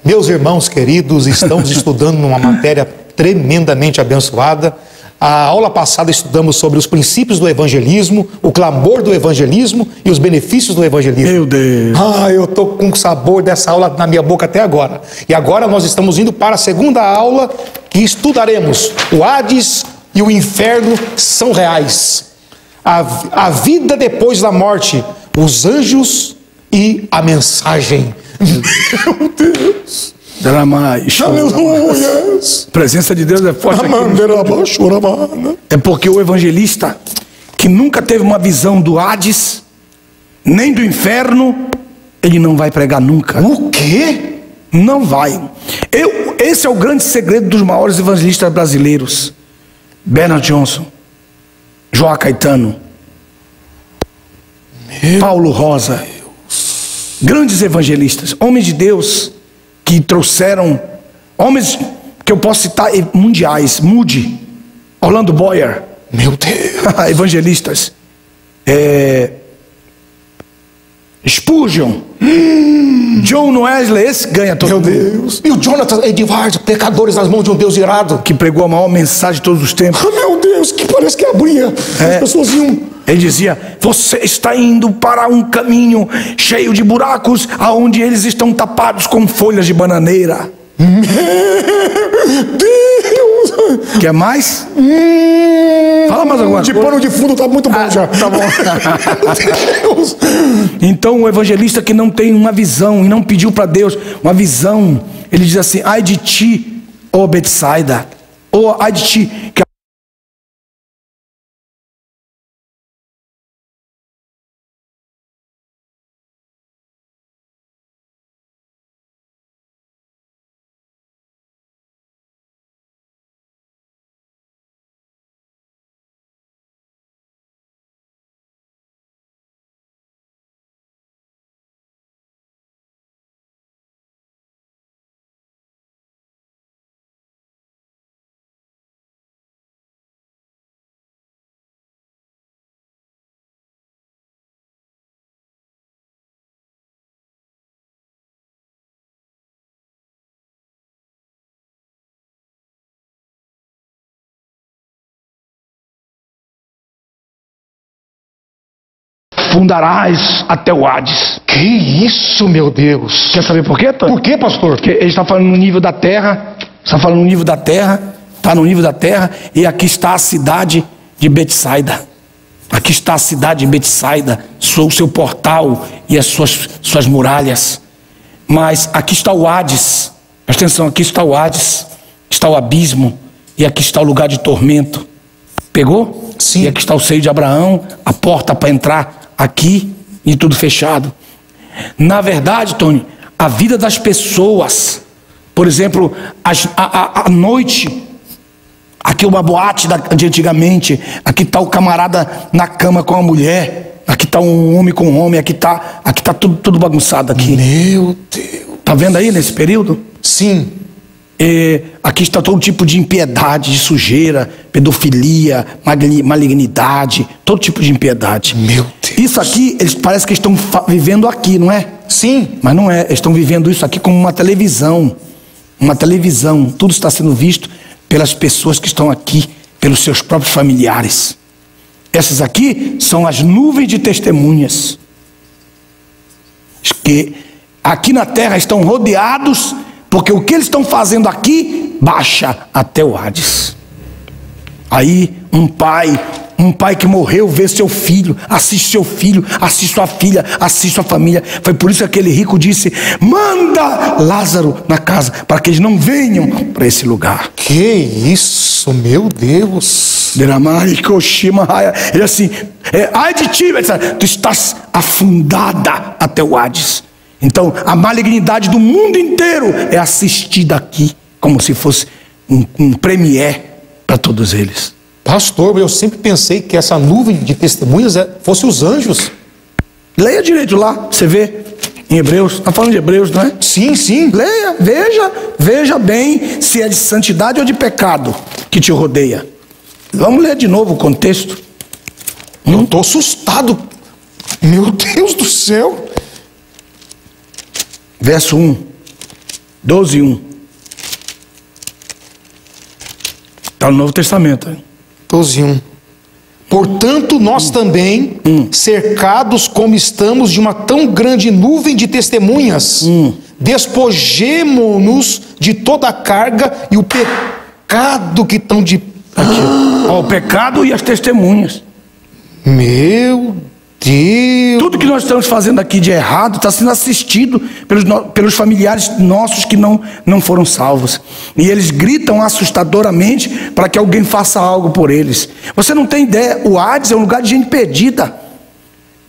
Meus irmãos queridos, estamos estudando uma matéria tremendamente abençoada. A aula passada estudamos sobre os princípios do evangelismo, o clamor do evangelismo e os benefícios do evangelismo. Meu Deus! Eu estou com o sabor dessa aula na minha boca até agora. E agora nós estamos indo para a segunda aula e estudaremos o Hades e o inferno são reais. A vida depois da morte, os anjos e a mensagem. Meu Deus! Aleluia! A presença de Deus é forte aqui. É porque o evangelista que nunca teve uma visão do Hades, nem do inferno, ele não vai pregar nunca. O quê? Não vai. Esse é o grande segredo dos maiores evangelistas brasileiros. Bernard Johnson, João Caetano, Paulo Rosa. Grandes evangelistas, homens de Deus que trouxeram, homens que eu posso citar mundiais, Moody, Orlando Boyer, meu Deus, evangelistas, Spurgeon, John Wesley, esse ganha todo mundo. Meu Deus. E o Jonathan Edwards, pecadores nas mãos de um Deus irado, que pregou a maior mensagem de todos os tempos. Meu Deus, que parece que abria, as pessoas iam. Ele dizia: você está indo para um caminho cheio de buracos, aonde eles estão tapados com folhas de bananeira. Meu Deus! Quer mais? Fala mais alguma coisa. De pano de fundo tá muito bom já. Tá bom. Deus. Então o evangelista que não tem uma visão e não pediu para Deus uma visão, ele diz assim: ai de ti, ó Betsaida, ou ai de ti que fundarás até o Hades. Que isso, meu Deus? Quer saber por quê, Tony? Por quê, pastor? Porque ele está falando no nível da terra, está falando no nível da terra, está no nível da terra, e aqui está a cidade de Betsaida. Aqui está a cidade de Betsaida, o seu portal e as suas muralhas. Mas aqui está o Hades. Presta atenção, aqui está o Hades, está o abismo, e aqui está o lugar de tormento. Pegou? Sim. E aqui está o seio de Abraão, a porta para entrar aqui, e tudo fechado. Na verdade, Tony, a vida das pessoas, por exemplo, a noite, aqui uma boate de antigamente, aqui está o camarada na cama com a mulher, aqui está um homem com um homem, aqui está tudo bagunçado aqui. Meu Deus. Tá vendo aí nesse período? Sim. Aqui está todo tipo de impiedade, de sujeira, pedofilia, malignidade, todo tipo de impiedade. Meu Deus. Isso aqui, eles parece que estão vivendo aqui, não é? Sim. Mas não é, eles estão vivendo isso aqui como uma televisão. Uma televisão, tudo está sendo visto pelas pessoas que estão aqui, pelos seus próprios familiares. Essas aqui são as nuvens de testemunhas, que aqui na terra estão rodeados, porque o que eles estão fazendo aqui, baixa até o Hades. Aí um pai que morreu vê seu filho, assiste seu filho, assiste sua filha, assiste sua família. Foi por isso que aquele rico disse: manda Lázaro na casa, para que eles não venham para esse lugar. Que isso, meu Deus. Ele assim: ai de ti, tu estás afundada até o Hades. Então a malignidade do mundo inteiro é assistida aqui, como se fosse um premiere para todos eles. Pastor, eu sempre pensei que essa nuvem de testemunhas fosse os anjos. Leia direito lá, você vê em Hebreus, está falando de Hebreus, não é? Sim, sim. Leia, veja bem se é de santidade ou de pecado que te rodeia. Vamos ler de novo o contexto. Eu estou assustado. Meu Deus do céu. Verso 1. 12:1. Está no Novo Testamento. 12:1. Portanto, nós também, cercados como estamos de uma tão grande nuvem de testemunhas, despojemo-nos de toda a carga e o pecado que tão de... Aqui, ó, o pecado e as testemunhas. Meu Deus! Tudo que nós estamos fazendo aqui de errado está sendo assistido pelos familiares nossos que não foram salvos. E eles gritam assustadoramente para que alguém faça algo por eles. Você não tem ideia, o Hades é um lugar de gente perdida.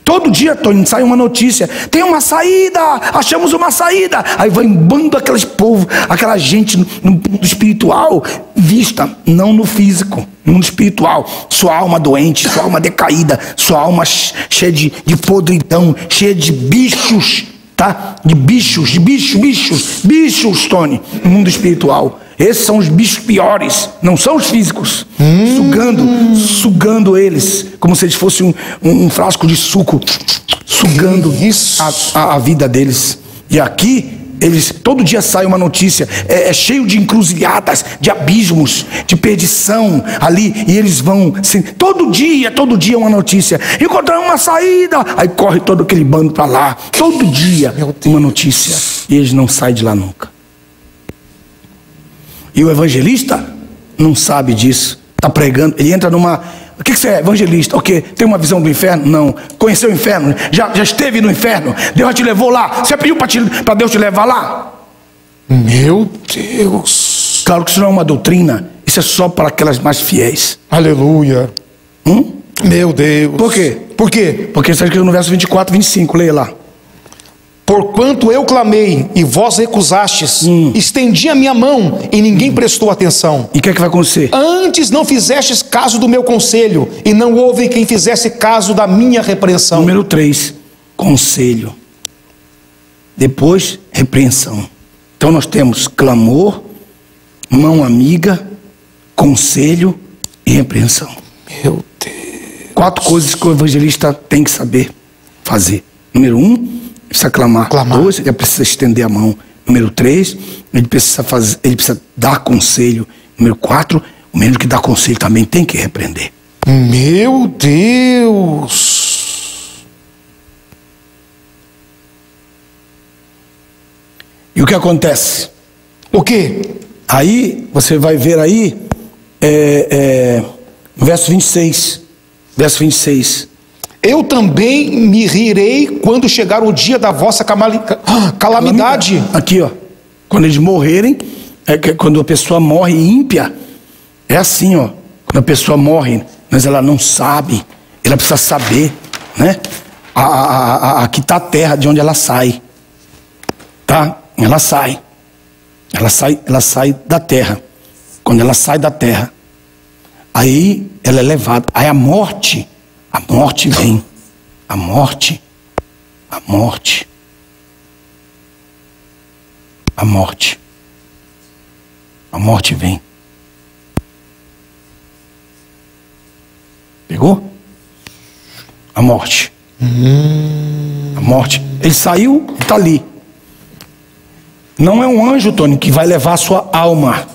Todo dia, Tony, sai uma notícia: tem uma saída, achamos uma saída. Aí vai um bando daqueles povo, aquela gente no mundo espiritual, vista, não no físico, no mundo espiritual. Sua alma doente, sua alma decaída, sua alma cheia de podridão, cheia de bichos, tá? De bichos, bichos, Tony, no mundo espiritual. Esses são os bichos piores, não são os físicos. Sugando eles, como se eles fossem um frasco de suco, sugando a vida deles. E aqui, eles, todo dia sai uma notícia, é cheio de encruzilhadas, de abismos, de perdição ali, e eles vão, assim, todo dia uma notícia: encontramos uma saída, aí corre todo aquele bando para lá, todo dia uma notícia, e eles não saem de lá nunca. E o evangelista não sabe disso, está pregando, ele entra numa... O que você é, evangelista? O quê? Tem uma visão do inferno? Não. Conheceu o inferno? Já esteve no inferno? Deus já te levou lá? Você pediu para Deus te levar lá? Meu Deus! Claro que isso não é uma doutrina, isso é só para aquelas mais fiéis. Aleluia! Meu Deus! Por quê? Por quê? Porque está escrito no verso 24, 25, leia lá. Porquanto eu clamei e vós recusastes, estendi a minha mão e ninguém prestou atenção. E o que é que vai acontecer? Antes não fizestes caso do meu conselho, e não houve quem fizesse caso da minha repreensão. Número 3, conselho. Depois, repreensão. Então nós temos clamor, mão amiga, conselho e repreensão. Meu Deus. 4 coisas que o evangelista tem que saber fazer. Número 1, precisa clamar. 2, ele precisa estender a mão. Número 3, ele precisa dar conselho. Número 4, o mesmo que dá conselho também tem que repreender. Meu Deus! E o que acontece? O quê? Aí, você vai ver aí, no verso 26. Verso 26. Eu também me rirei quando chegar o dia da vossa calamidade. Aqui, ó. Quando eles morrerem, quando a pessoa morre ímpia, é assim, ó. Quando a pessoa morre, mas ela não sabe, ela precisa saber, né? Aqui está a terra de onde ela sai, tá? Ela sai da terra. Quando ela sai da terra, aí ela é levada. Aí a morte vem. A morte vem. Pegou? A morte. Ele saiu, está ali. Não é um anjo, Tony, que vai levar a sua alma.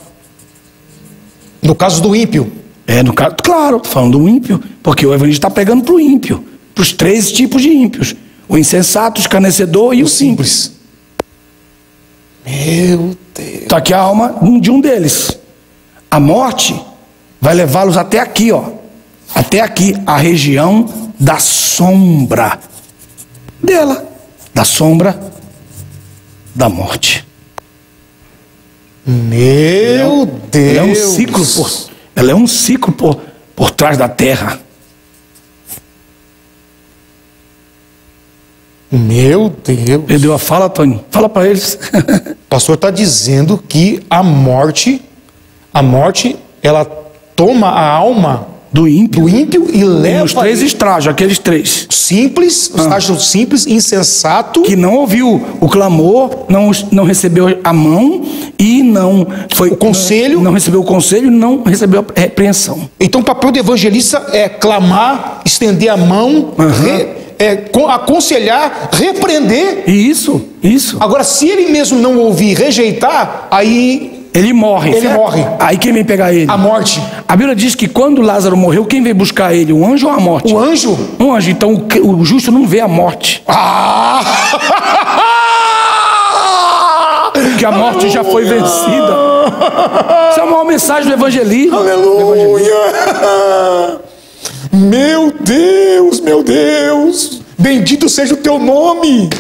No caso do ímpio. No caso, claro, estou falando do ímpio, porque o evangelho está pegando para o ímpio, para os 3 tipos de ímpios: o insensato, o escarnecedor e o simples. Meu Deus. Está aqui a alma de um deles. A morte vai levá-los até aqui, ó. Até aqui, a região da sombra dela, da sombra da morte. Meu Deus. Ela é um ciclo por trás da terra. Meu Deus. Perdeu a fala, Tony? Fala para eles. O pastor está dizendo que a morte, ela toma a alma do ímpio e leva os 3 estágios, aqueles 3. Simples, o estágio simples, insensato, que não ouviu o clamor, não recebeu a mão e não foi o conselho, não recebeu o conselho, não recebeu a repreensão. Então o papel do evangelista é clamar, estender a mão, aconselhar, repreender. Isso. Agora, se ele mesmo não ouvir, rejeitar, aí ele morre. Ele morre. Aí quem vem pegar ele? A morte. A Bíblia diz que quando Lázaro morreu, quem veio buscar ele? O anjo ou a morte? O anjo? Um anjo. Então o justo não vê a morte. Porque a morte já foi vencida. Isso é a maior mensagem do evangelismo. Aleluia! Meu Deus, meu Deus! Bendito seja o teu nome!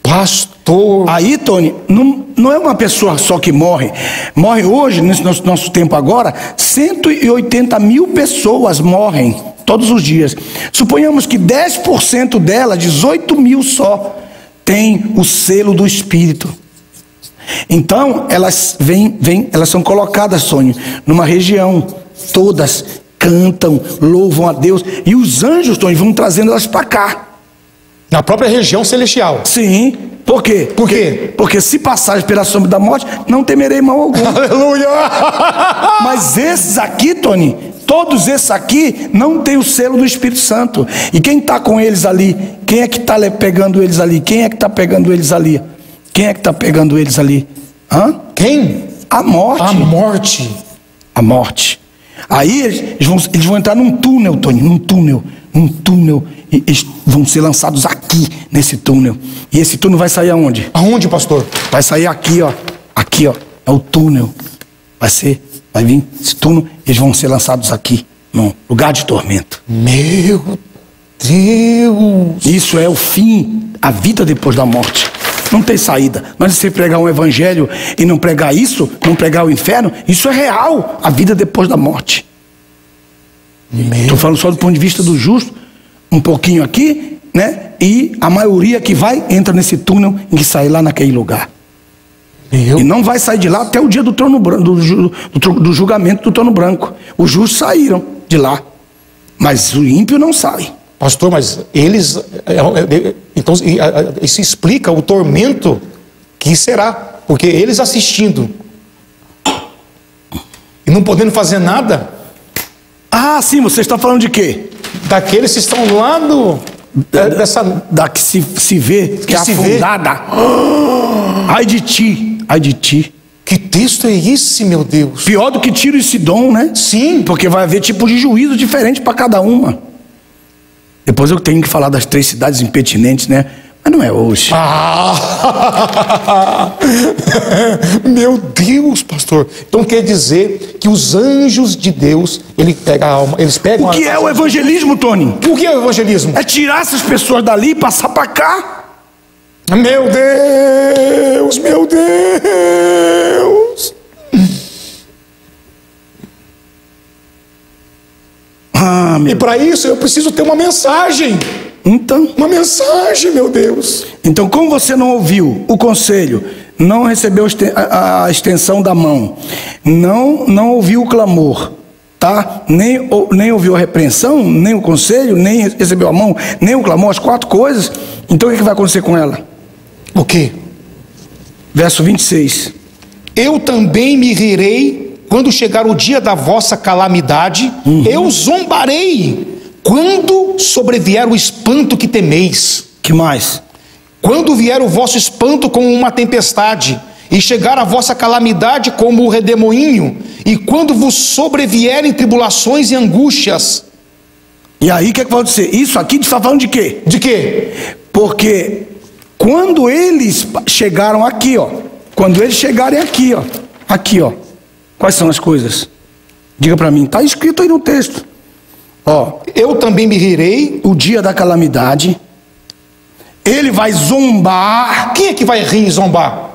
Pastor. Aí, Tony, não é uma pessoa só que morre. Morre hoje, nesse nosso tempo agora, 180 mil pessoas morrem todos os dias. Suponhamos que 10% delas, 18 mil só, tem o selo do Espírito. Então, elas elas são colocadas, Sônia, numa região. Todas cantam, louvam a Deus. E os anjos, Tony, vão trazendo elas para cá. Na própria região celestial. Sim. Por quê? Por quê? Porque se passares pela sombra da morte, não temerei mal algum. Aleluia! Mas esses aqui, Tony, todos esses aqui não tem o selo do Espírito Santo. E quem está com eles ali? Quem é que está pegando eles ali? Quem é que está pegando eles ali? Quem é que está pegando eles ali? Hã? Quem? A morte. A morte. A morte. Aí eles vão entrar num túnel, Tony, num túnel. E eles vão ser lançados aqui, nesse túnel. E esse túnel vai sair aonde? Aonde, pastor? Vai sair aqui, ó. Aqui, ó. É o túnel. Vai vir esse túnel, eles vão ser lançados aqui, no lugar de tormento. Meu Deus! Isso é o fim, a vida depois da morte. Não tem saída. Mas se você pregar um evangelho e não pregar isso, não pregar o inferno, isso é real, a vida depois da morte. Estou falando só do ponto de vista do justo, um pouquinho aqui, né? E a maioria que vai, entra nesse túnel e sai lá naquele lugar. E não vai sair de lá até o dia do trono branco, do julgamento do trono branco. Os justos saíram de lá, mas o ímpio não sai. Pastor, mas eles... Então, isso explica o tormento que será. Porque eles assistindo e não podendo fazer nada... Ah, sim, você está falando de quê? Daqueles que estão lá da que se vê, que é afundada. Ai de ti, ai de ti. Que texto é esse, meu Deus? Pior do que Tiro e Sidom, né? Sim. Porque vai haver tipo de juízo diferente para cada uma. Depois eu tenho que falar das 3 cidades impertinentes, né? Mas não é hoje. Meu Deus, pastor. Então quer dizer que os anjos de Deus, eles pegam... O que é o evangelismo, Tony? O que é o evangelismo? É tirar essas pessoas dali e passar para cá. Meu Deus, meu Deus. E para isso eu preciso ter uma mensagem. Então, uma mensagem, meu Deus. Então, como você não ouviu o conselho, não recebeu a extensão da mão, não ouviu o clamor, tá? Nem ouviu a repreensão, nem o conselho, nem recebeu a mão, nem o clamor, as 4 coisas. Então, o que vai acontecer com ela? O quê? Verso 26. Eu também me rirei quando chegar o dia da vossa calamidade, eu zombarei quando sobrevier o espanto que temeis. Que mais? Quando vier o vosso espanto como uma tempestade, e chegar a vossa calamidade como o redemoinho, e quando vos sobrevierem tribulações e angústias. E aí o que vai acontecer? Isso aqui está falando de quê? De quê? Porque quando eles chegaram aqui, ó, quando eles chegarem aqui, ó, quais são as coisas? Diga para mim, está escrito aí no texto. Ó, eu também me rirei o dia da calamidade. Ele vai zombar. Quem é que vai rir e zombar?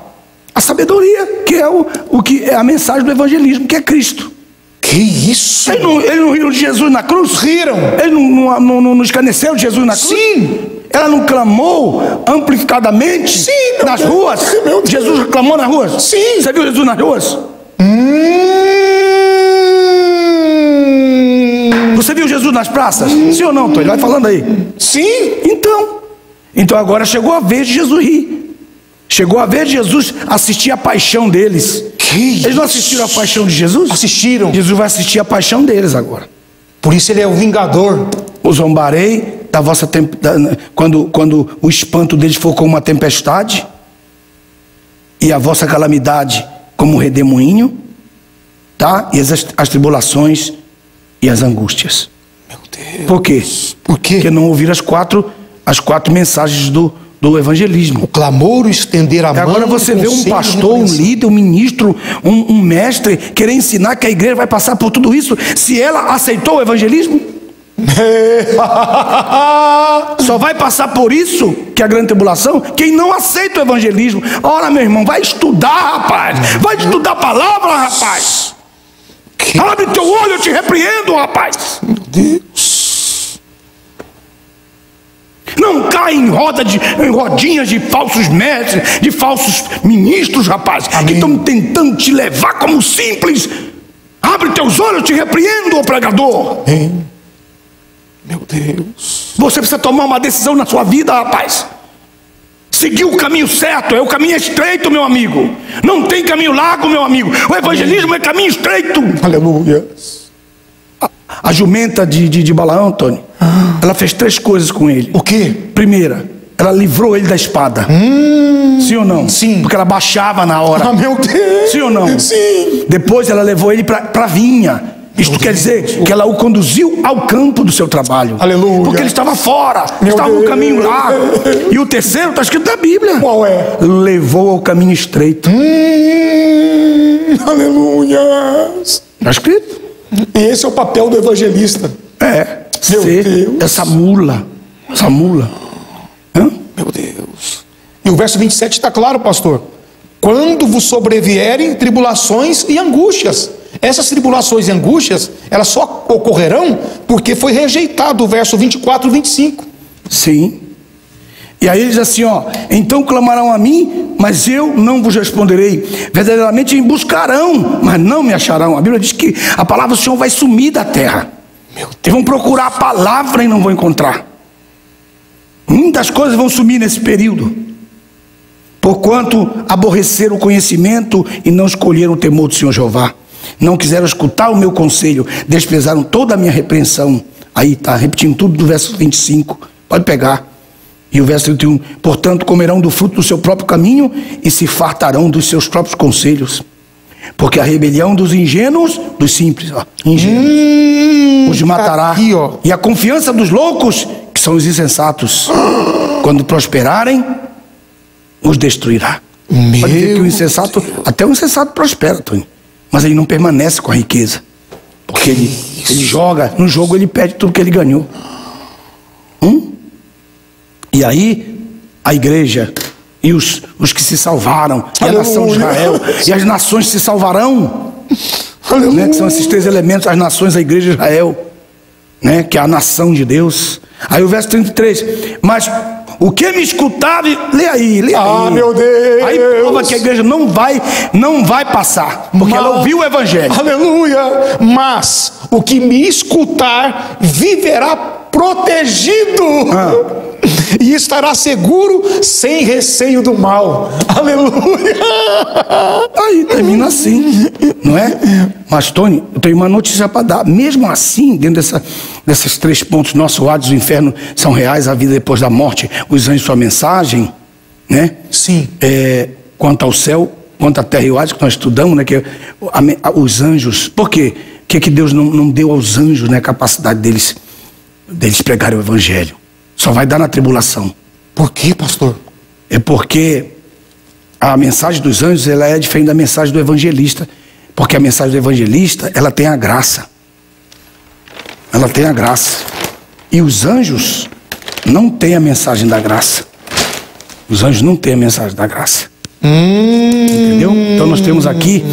A sabedoria, que é o que é a mensagem do evangelismo, que é Cristo. Que isso? Eles não riram de Jesus na cruz? Riram. Eles não escarneceram de Jesus na cruz? Sim. Ela não clamou amplificadamente? Sim, nas ruas? Jesus clamou nas ruas? Sim. Você viu Jesus nas ruas? Você viu Jesus nas praças? Sim ou não, Tony? Vai falando aí. Sim. Então agora chegou a vez de Jesus rir. Chegou a vez de Jesus assistir a paixão deles. Eles não assistiram a paixão de Jesus? Assistiram. Jesus vai assistir a paixão deles agora. Por isso ele é o vingador. O zombarei da vossa quando o espanto deles for como uma tempestade e a vossa calamidade como um redemoinho, tá? E as tribulações e as angústias. Meu Deus. Por quê? Por quê? Porque não ouviram as quatro mensagens do evangelismo. O clamor, o estender a mão. Agora você vê um pastor, um líder, um ministro, um mestre querer ensinar que a igreja vai passar por tudo isso, se ela aceitou o evangelismo. Só vai passar por isso, que é a grande tribulação, quem não aceita o evangelismo. Ora, meu irmão, vai estudar, rapaz. Vai estudar a palavra, rapaz. Abre teu olho, eu te repreendo, rapaz. Meu Deus. Não cai em rodinhas de falsos mestres, de falsos ministros, rapaz. Amém. Que estão tentando te levar como simples. Abre teus olhos, eu te repreendo, ô pregador. Amém. Meu Deus. Você precisa tomar uma decisão na sua vida, rapaz. Seguir o caminho certo. O caminho é estreito, meu amigo. Não tem caminho largo, meu amigo. O evangelismo é caminho estreito. Aleluia. A jumenta de Balaão, Tony, ela fez 3 coisas com ele. O quê? Primeira, ela livrou ele da espada. Sim ou não? Sim. Porque ela baixava na hora. Ah, meu Deus. Sim ou não? Sim. Depois ela levou ele para a vinha. Isto quer dizer que ela o conduziu ao campo do seu trabalho. Aleluia. Porque ele estava fora, estava no caminho largo. E o terceiro está escrito na Bíblia. Qual é? Levou ao caminho estreito. Aleluia. Está escrito. E esse é o papel do evangelista. Meu Deus. Essa mula. Essa mula. Hã? Meu Deus. E o verso 27 está claro, pastor. Quando vos sobrevierem tribulações e angústias. Essas tribulações e angústias, elas só ocorrerão porque foi rejeitado o verso 24 e 25. Sim. E aí ele diz assim, ó: então clamarão a mim, mas eu não vos responderei. Verdadeiramente me buscarão, mas não me acharão. A Bíblia diz que a palavra do Senhor vai sumir da terra. Meu Deus. E vão procurar a palavra e não vão encontrar. Muitas coisas vão sumir nesse período. Porquanto aborreceram o conhecimento e não escolheram o temor do Senhor Jeová. Não quiseram escutar o meu conselho, desprezaram toda a minha repreensão. Aí está repetindo tudo do verso 25, pode pegar. E o verso 31, portanto comerão do fruto do seu próprio caminho e se fartarão dos seus próprios conselhos. Porque a rebelião dos ingênuos, dos simples, ingênuos, os matará. Aqui, ó. E a confiança dos loucos, que são os insensatos, quando prosperarem, os destruirá. Pode ver que o insensato, até o insensato prospera, Tony. Mas ele não permanece com a riqueza. Porque ele joga, no jogo ele perde tudo que ele ganhou. E aí, a igreja e os que se salvaram, e a nação de Israel, e as nações se salvarão, né, que são esses 3 elementos, as nações, a igreja de Israel, né, que é a nação de Deus. Aí o verso 33, mas o que me escutar, lê aí. Ah, meu Deus. Aí prova que a igreja não vai passar, porque ela ouviu o evangelho. Aleluia. Mas o que me escutar viverá protegido. E estará seguro, sem receio do mal. Aleluia. Aí termina assim, não é? Mas Tony, eu tenho uma notícia para dar. Mesmo assim, dentro desses 3 pontos, nosso Hades e o inferno são reais, a vida depois da morte, os anjos, sua mensagem, né? Sim. Quanto ao céu, quanto à terra e o Hades, que nós estudamos, né? Que os anjos, por quê? Que Deus não deu aos anjos, né, a capacidade deles pregarem o evangelho? Só vai dar na tribulação. Por quê, pastor? É porque a mensagem dos anjos, ela é diferente da mensagem do evangelista. Porque a mensagem do evangelista, ela tem a graça. Ela tem a graça. E os anjos não têm a mensagem da graça. Os anjos não têm a mensagem da graça. Entendeu? Então nós temos aqui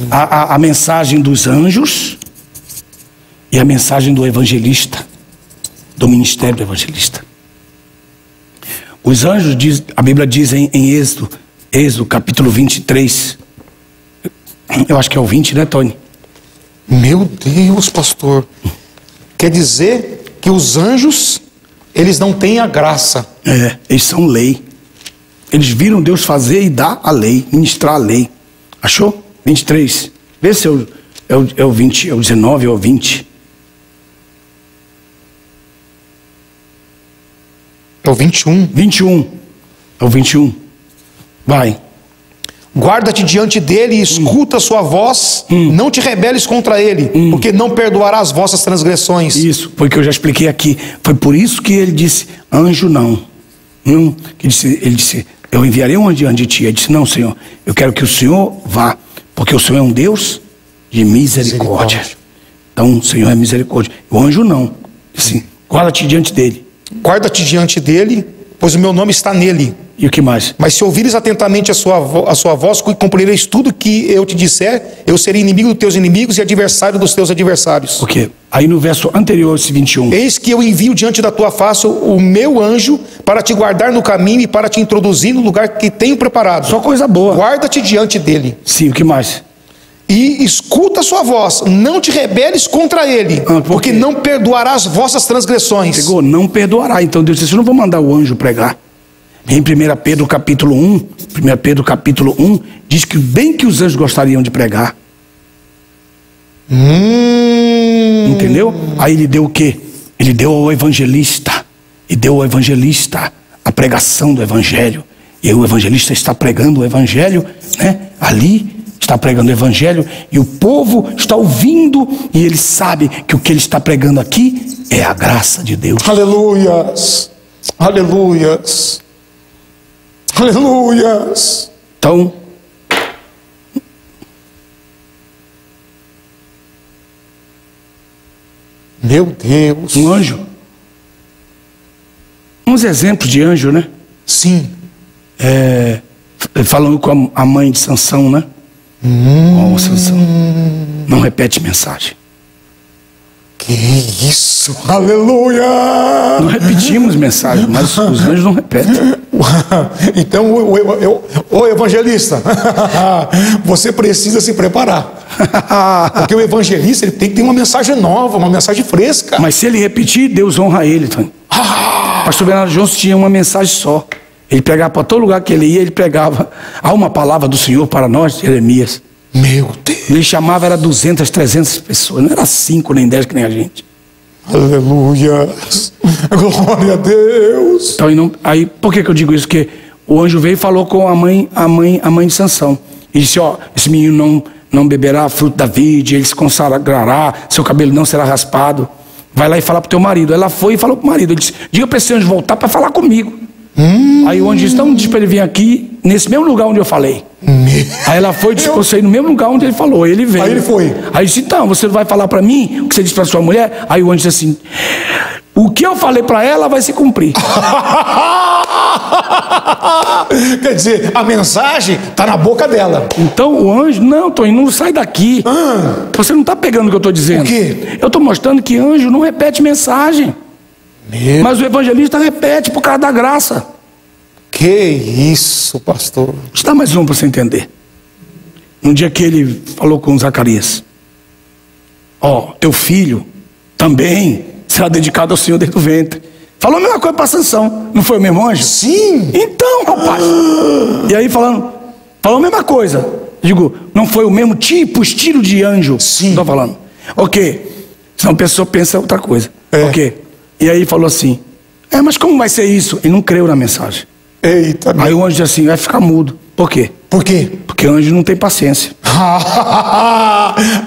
a mensagem dos anjos e a mensagem do evangelista, do ministério do evangelista. Os anjos, a Bíblia diz em Êxodo capítulo 23, eu acho que é o 20, né, Tony? Meu Deus, pastor. Quer dizer que os anjos, eles não têm a graça. Eles são lei. Eles viram Deus fazer e dar a lei, ministrar a lei. Achou? 23. Vê se é o 20, é o 19 ou o 20. É o 21. 21. É o 21. Vai. Guarda-te diante dele e escuta a sua voz, não te rebeles contra ele, porque não perdoará as vossas transgressões. Isso, foi o que eu já expliquei aqui. Foi por isso que ele disse, anjo não. Ele disse, eu enviarei um anjo diante de ti. Ele disse, não, Senhor, eu quero que o Senhor vá, porque o Senhor é um Deus de misericórdia. Então, o Senhor é misericórdia. O anjo não. Disse, guarda-te diante dele. Guarda-te diante dele, pois o meu nome está nele. E o que mais? Mas se ouvires atentamente a sua voz, e cumprireis tudo que eu te disser, eu serei inimigo dos teus inimigos e adversário dos teus adversários. O quê? Aí no verso anterior, esse 21. Eis que eu envio diante da tua face o meu anjo para te guardar no caminho e para te introduzir no lugar que tenho preparado. Só coisa boa. Guarda-te diante dele. Sim, o que mais? E escuta a sua voz, não te rebeles contra ele, porque não perdoará as vossas transgressões. Pegou, não perdoará. Então Deus disse, eu não vou mandar o anjo pregar. Em 1 Pedro capítulo 1, 1 Pedro capítulo 1, diz que bem que os anjos gostariam de pregar. Entendeu? Aí ele deu o quê? Ele deu ao evangelista. E deu ao evangelista a pregação do evangelho. E o evangelista está pregando o evangelho, né? Ali está pregando o evangelho e o povo está ouvindo e ele sabe que o que ele está pregando aqui é a graça de Deus. Aleluias, aleluias, aleluias. Então, meu Deus, um anjo, uns exemplos de anjo, né? Sim. Falando com a mãe de Sansão, né? Oh, Sansão, não repete mensagem. Que isso, aleluia. Não repetimos mensagem, mas os anjos não repetem. Então, o evangelista, você precisa se preparar. Porque o evangelista ele tem que ter uma mensagem nova, uma mensagem fresca. Mas se ele repetir, Deus honra ele, Tony. Pastor Bernardo Jones tinha uma mensagem só. Ele pregava para todo lugar que ele ia, ele pregava. Há uma palavra do Senhor para nós, Jeremias. Meu Deus. Ele chamava, era 200, 300 pessoas. Não era 5 nem 10 que nem a gente. Aleluia. Glória a Deus. Então, aí, por que eu digo isso? Porque o anjo veio e falou com a mãe de Sansão. E disse, ó, esse menino não beberá fruto da vide, ele se consagrará, seu cabelo não será raspado. Vai lá e fala para o teu marido. Ela foi e falou para o marido. Ele disse, diga para esse anjo voltar para falar comigo. Aí o anjo disse, então diz para ele vir aqui, nesse mesmo lugar onde eu falei. Aí ela foi e disse, você ir no mesmo lugar onde ele falou. Ele veio. Aí ele foi. Aí disse, então, você vai falar para mim o que você disse para sua mulher? Aí o anjo disse assim, o que eu falei para ela vai se cumprir. Quer dizer, a mensagem está na boca dela. Então o anjo, não, Tony, não sai daqui. Você não está pegando o que eu estou dizendo. O quê? Eu estou mostrando que anjo não repete mensagem. Mas o evangelista repete por causa da graça. Que isso, pastor. Está mais um para você entender. No dia que ele falou com Zacarias, ó, teu filho também será dedicado ao Senhor desde o ventre. Falou a mesma coisa para Sansão. Não foi o mesmo anjo? Sim. Então, rapaz. E aí falou a mesma coisa. Digo, não foi o mesmo tipo, estilo de anjo? Sim. Estou falando. Ok. Senão a pessoa pensa outra coisa. Ok. E aí falou assim, mas como vai ser isso? Ele não creu na mensagem. Eita. Aí o anjo disse assim, vai ficar mudo. Por quê? Por quê? Porque o anjo não tem paciência.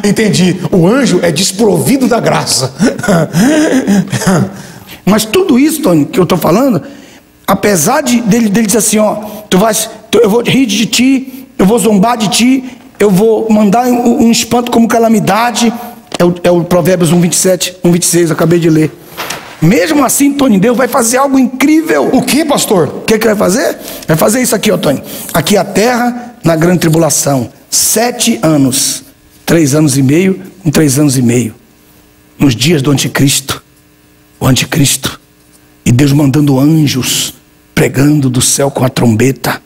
Entendi. O anjo é desprovido da graça. Mas tudo isso, Tony, que eu estou falando, apesar dele dizer assim, ó, eu vou rir de ti, eu vou zombar de ti, eu vou mandar um espanto como calamidade. É o Provérbios 1:27, 1:26, acabei de ler. Mesmo assim, Tony, Deus vai fazer algo incrível. O que, pastor? O que vai fazer? Vai fazer isso aqui, ó, Tony. Aqui a terra na grande tribulação. 7 anos. 3 anos e meio com 3 anos e meio. Nos dias do anticristo. O anticristo. E Deus mandando anjos pregando do céu com a trombeta.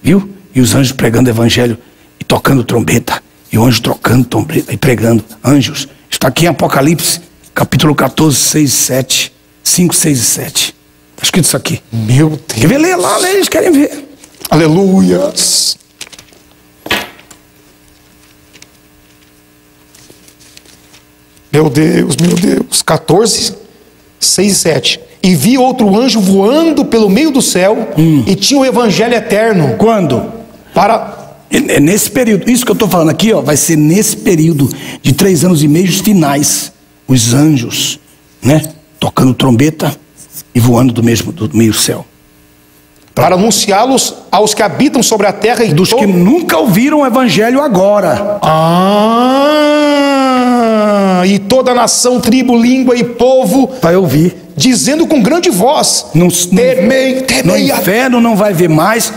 Viu? E os anjos pregando o evangelho e tocando trombeta. E o anjo trocando trombeta e pregando. Anjos. Está aqui em Apocalipse. Capítulo 14, 6 e 7. 5, 6 e 7. Está escrito isso aqui. Meu Deus. Quer ver? Lê lá, lê, eles querem ver. Aleluias. Meu Deus, meu Deus. 14, 6 e 7. e vi outro anjo voando pelo meio do céu, e tinha o evangelho eterno. Quando? É nesse período, isso que eu estou falando aqui, ó, vai ser nesse período de 3 anos e meio finais, os anjos, né, tocando trombeta e voando do meio céu, para anunciá-los aos que habitam sobre a terra e dos que nunca ouviram o evangelho agora. E toda nação, tribo, língua e povo vai ouvir, dizendo com grande voz: temei. No inferno não vai ver mais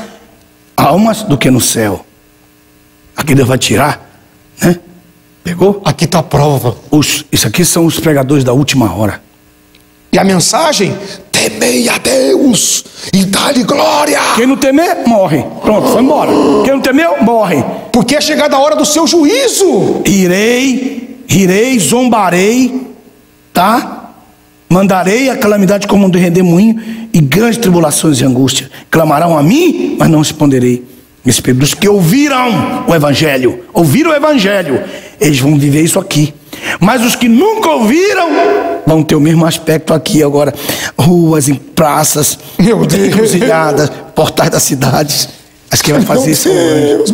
almas do que no céu. Aqui Deus vai tirar, né? Pegou? Aqui está a prova. Isso aqui são os pregadores da última hora. E a mensagem: temei a Deus e dá-lhe glória. Quem não temer, morre. Pronto, foi embora. Quem não temeu, morre. Porque é chegada a hora do seu juízo. Rirei, zombarei, tá? Mandarei a calamidade como um redemoinho e grandes tribulações e angústia. Clamarão a mim, mas não responderei. Nesse período, os que ouviram o evangelho, eles vão viver isso aqui. Mas os que nunca ouviram vão ter o mesmo aspecto aqui agora. Ruas, em praças, encruzilhadas, portais das cidades. Acho que vai fazer isso.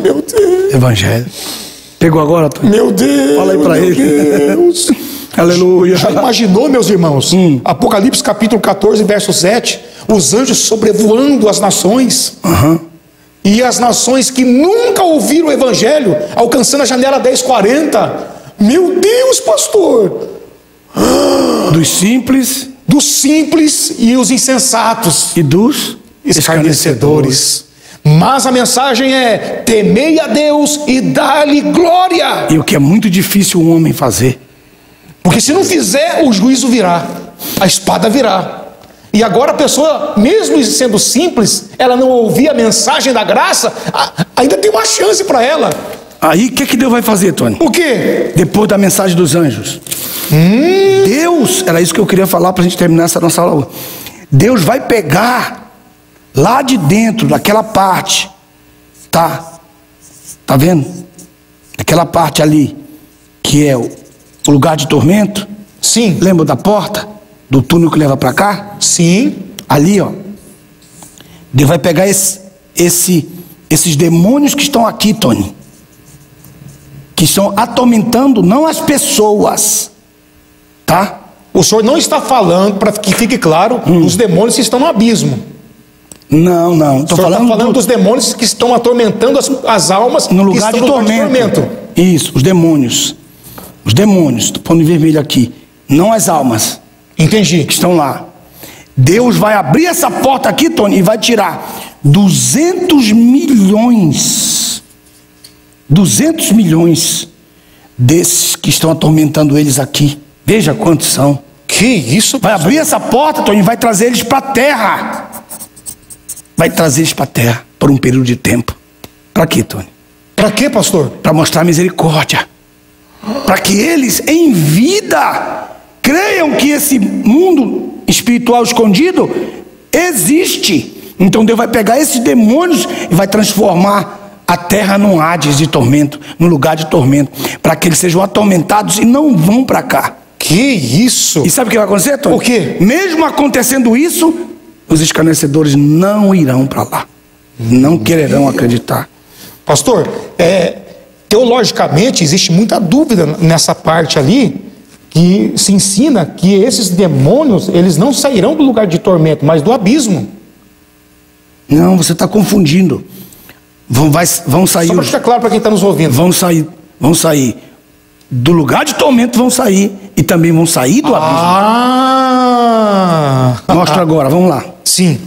Meu Deus. Evangelho. Pegou agora, Antônio? Meu Deus. Fala aí para ele. Deus. Aleluia. Já imaginou, meus irmãos? Apocalipse capítulo 14, verso 7. Os anjos sobrevoando as nações. E as nações que nunca ouviram o evangelho, alcançando a janela 1040. Meu Deus, pastor. Dos simples e os insensatos. E dos escarnecedores. Mas a mensagem é: temei a Deus e dá-lhe glória. E o que é muito difícil um homem fazer. Porque se não fizer, o juízo virá, a espada virá. E agora a pessoa, mesmo sendo simples, ela não ouvir a mensagem da graça, ainda tem uma chance para ela. Aí o que Deus vai fazer, Tony? O quê? Depois da mensagem dos anjos. Deus, era isso que eu queria falar para a gente terminar essa nossa aula. Deus vai pegar lá de dentro, daquela parte, tá vendo? Aquela parte ali, que é o lugar de tormento. Sim. Lembra da porta? Do túnel que leva para cá? Sim. Ali, ó. Deus vai pegar esses demônios que estão aqui, Tony, que estão atormentando não as pessoas, tá? O senhor não está falando, para que fique claro, os demônios que estão no abismo. Não. Estou falando dos demônios que estão atormentando as almas no lugar de tormento. Isso, os demônios. Os demônios, estou pondo em vermelho aqui. Não as almas. Entendi. Que estão lá. Deus vai abrir essa porta aqui, Tony, e vai tirar 200 milhões. 200 milhões desses que estão atormentando eles aqui. Veja quantos são. Que isso? Vai abrir essa porta, Tony, e vai trazer eles para a terra. Vai trazer eles para a terra por um período de tempo. Para quê, Tony? Para quê, pastor? Para mostrar misericórdia. Para que eles, em vida, creiam que esse mundo espiritual escondido existe. Então Deus vai pegar esses demônios e vai transformar a terra num Hades de tormento, num lugar de tormento, para que eles sejam atormentados e não vão para cá. Que isso? E sabe o que vai acontecer, Tony? O quê? Mesmo acontecendo isso, os escarnecedores não irão para lá. Não quererão acreditar. Pastor, teologicamente existe muita dúvida nessa parte ali, que se ensina que esses demônios, eles não sairão do lugar de tormento, mas do abismo. Não, você está confundindo. Vão sair. Só para ficar claro para quem está nos ouvindo. Vão sair do lugar de tormento, vão sair e também vão sair do abismo. Mostra agora, vamos lá. Sim.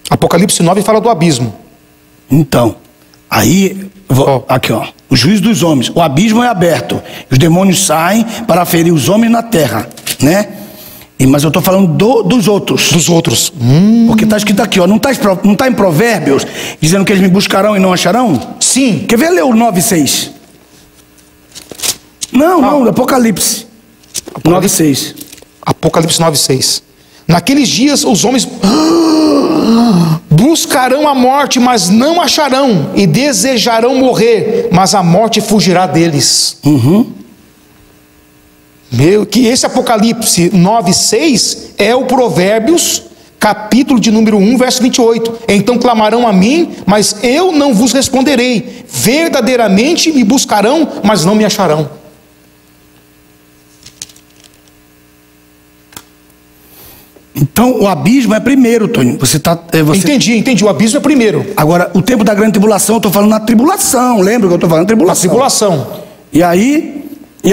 Apocalipse 9 fala do abismo. Então, aí, aqui ó, o juízo dos homens, o abismo é aberto, os demônios saem para ferir os homens na terra, né? Mas eu estou falando dos outros. Dos outros. Porque está escrito aqui, ó, não está em Provérbios, dizendo que eles me buscarão e não acharão? Sim. Quer ver ler o 9:6? Não, Apocalipse 9:6. Apocalipse 9:6. Naqueles dias os homens Buscarão a morte, mas não acharão, e desejarão morrer, mas a morte fugirá deles. Que esse Apocalipse 9:6 é o Provérbios, capítulo de número 1, verso 28. Então clamarão a mim, mas eu não vos responderei. Verdadeiramente me buscarão, mas não me acharão. Então o abismo é primeiro, Tony. Entendi. O abismo é primeiro. Agora, o tempo da grande tribulação, eu estou falando na tribulação. Lembra que eu estou falando? Tribulação. A tribulação. E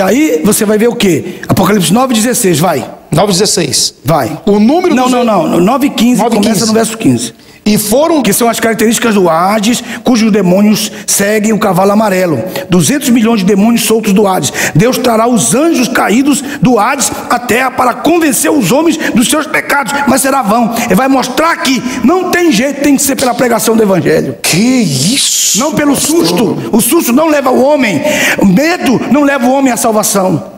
aí você vai ver o quê? Apocalipse 9:16, vai. 9:16. Vai. O número Não. 9:15, começa no verso 15. E foram... Que são as características do Hades, cujos demônios seguem o cavalo amarelo. 200 milhões de demônios soltos do Hades. Deus trará os anjos caídos do Hades à terra para convencer os homens dos seus pecados, mas será vão. Ele vai mostrar que não tem jeito, tem que ser pela pregação do evangelho. Que isso? Não pelo susto. O susto não leva o homem. O medo não leva o homem à salvação.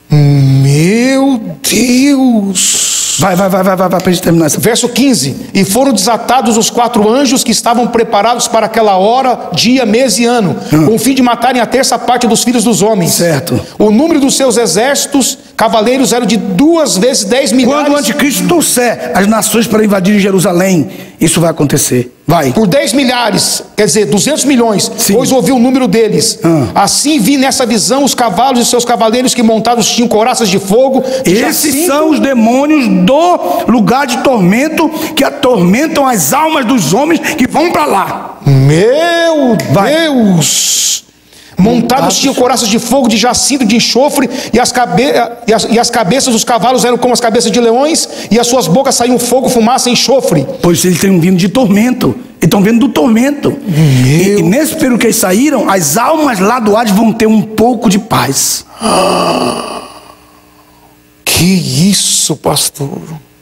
Meu Deus! Vai, para a gente terminar essa. Verso 15: E foram desatados os 4 anjos que estavam preparados para aquela hora, dia, mês e ano, com o fim de matarem a terça parte dos filhos dos homens. Certo. O número dos seus exércitos, cavaleiros, era de 2 vezes 10 milhares. Quando o anticristo trouxer as nações para invadir Jerusalém, isso vai acontecer. Vai. Por 10 milhares, quer dizer, 200 milhões. Sim. Pois ouvi o número deles. Assim vi nessa visão os cavalos e seus cavaleiros que montados tinham couraças de fogo. Esses são os demônios do lugar de tormento, que atormentam as almas dos homens que vão para lá. Meu Deus! Montados tinham couraças de fogo, de jacinto, de enxofre, e as cabeças dos cavalos eram como as cabeças de leões, e as suas bocas saíam fogo, fumaça e enxofre. Pois eles têm vindo de tormento. Eles estão vindo do tormento. E nesse período que eles saíram, as almas lá do Hades vão ter um pouco de paz. Que isso, pastor?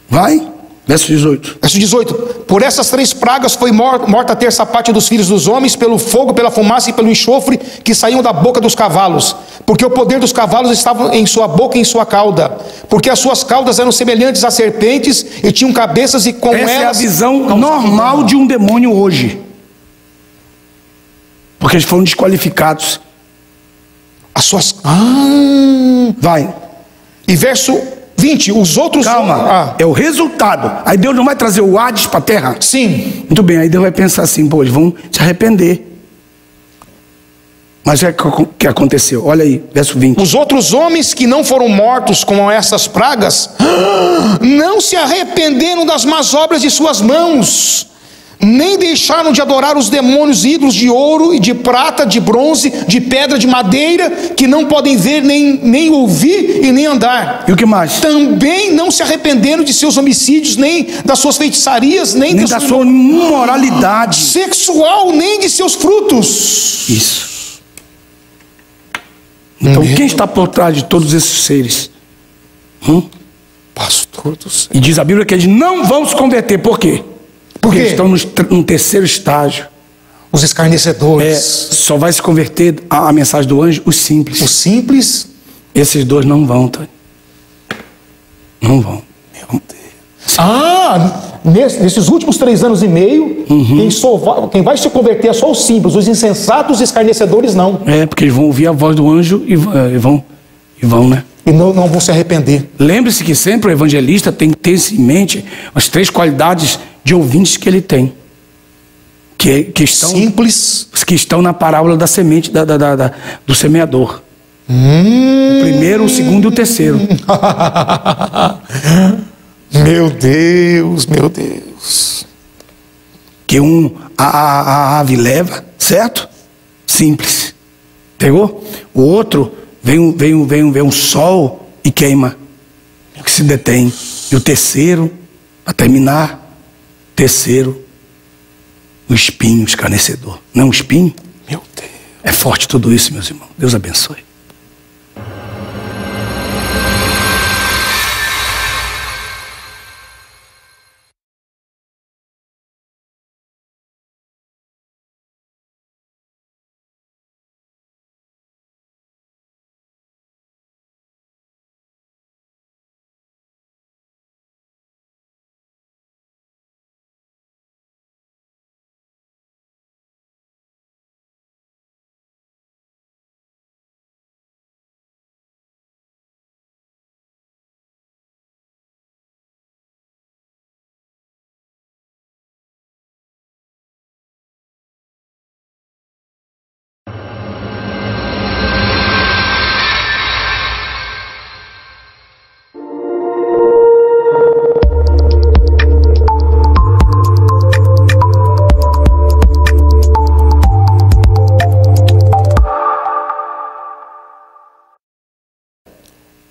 Vai. Verso 18. Verso 18: Por essas 3 pragas foi morta a terça parte dos filhos dos homens, pelo fogo, pela fumaça e pelo enxofre que saíam da boca dos cavalos. Porque o poder dos cavalos estava em sua boca e em sua cauda. Porque as suas caudas eram semelhantes a serpentes e tinham cabeças, e com essa elas... é a visão normal de um demônio hoje. Porque eles foram desqualificados. As suas... Vai. E verso 20, os outros... Calma, é o resultado. Aí Deus não vai trazer o Hades para a terra? Sim. Muito bem, aí Deus vai pensar assim, pô, eles vão se arrepender. Mas é o que aconteceu, olha aí, verso 20. Os outros homens que não foram mortos com essas pragas, não se arrependeram das más obras de suas mãos, nem deixaram de adorar os demônios ídolos de ouro e de prata, de bronze, de pedra, de madeira, que não podem ver, nem ouvir e nem andar. E o que mais? Também não se arrependeram de seus homicídios, nem das suas feitiçarias, nem da sua imoralidade sexual, nem de seus frutos. Isso. Então quem está por trás de todos esses seres? Pastor do céu. E diz a Bíblia que eles não vão se converter. Por quê? Porque eles estão no terceiro estágio. Os escarnecedores. Só vai se converter a mensagem do anjo os simples. Os simples. Esses dois não vão, Tony. Não vão. Meu Deus. Nesses últimos 3 anos e meio, quem vai se converter é só os simples. Os insensatos, os escarnecedores não. Porque eles vão ouvir a voz do anjo e vão, né? E não vão se arrepender. Lembre-se que sempre o evangelista tem que ter em mente as 3 qualidades de ouvintes que ele tem. Que estão simples. Que estão na parábola da semente do semeador. O primeiro, o segundo e o terceiro. Meu Deus, meu Deus. Que a ave leva, certo? Simples. Pegou? O outro vem um sol e queima, que se detém. E o terceiro, para terminar, o espinho escarnecedor. Não o espinho? Meu Deus. É forte tudo isso, meus irmãos. Deus abençoe.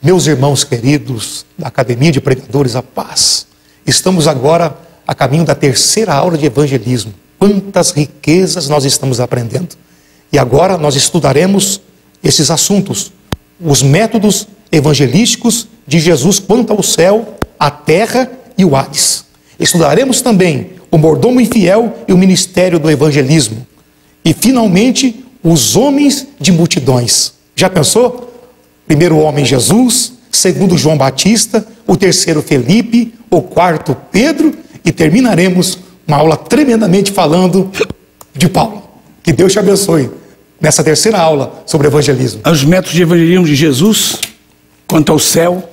Meus irmãos queridos da Academia de Pregadores A Paz, estamos agora a caminho da terceira aula de evangelismo. Quantas riquezas nós estamos aprendendo. E agora nós estudaremos esses assuntos, os métodos evangelísticos de Jesus quanto ao céu, a terra e o Hades. Estudaremos também o mordomo infiel e o ministério do evangelismo. E finalmente, os homens de multidões. Já pensou? Primeiro homem Jesus, segundo João Batista, o terceiro Felipe, o quarto Pedro, e terminaremos uma aula tremendamente falando de Paulo. Que Deus te abençoe nessa terceira aula sobre evangelismo. Os métodos de evangelismo de Jesus, quanto ao céu,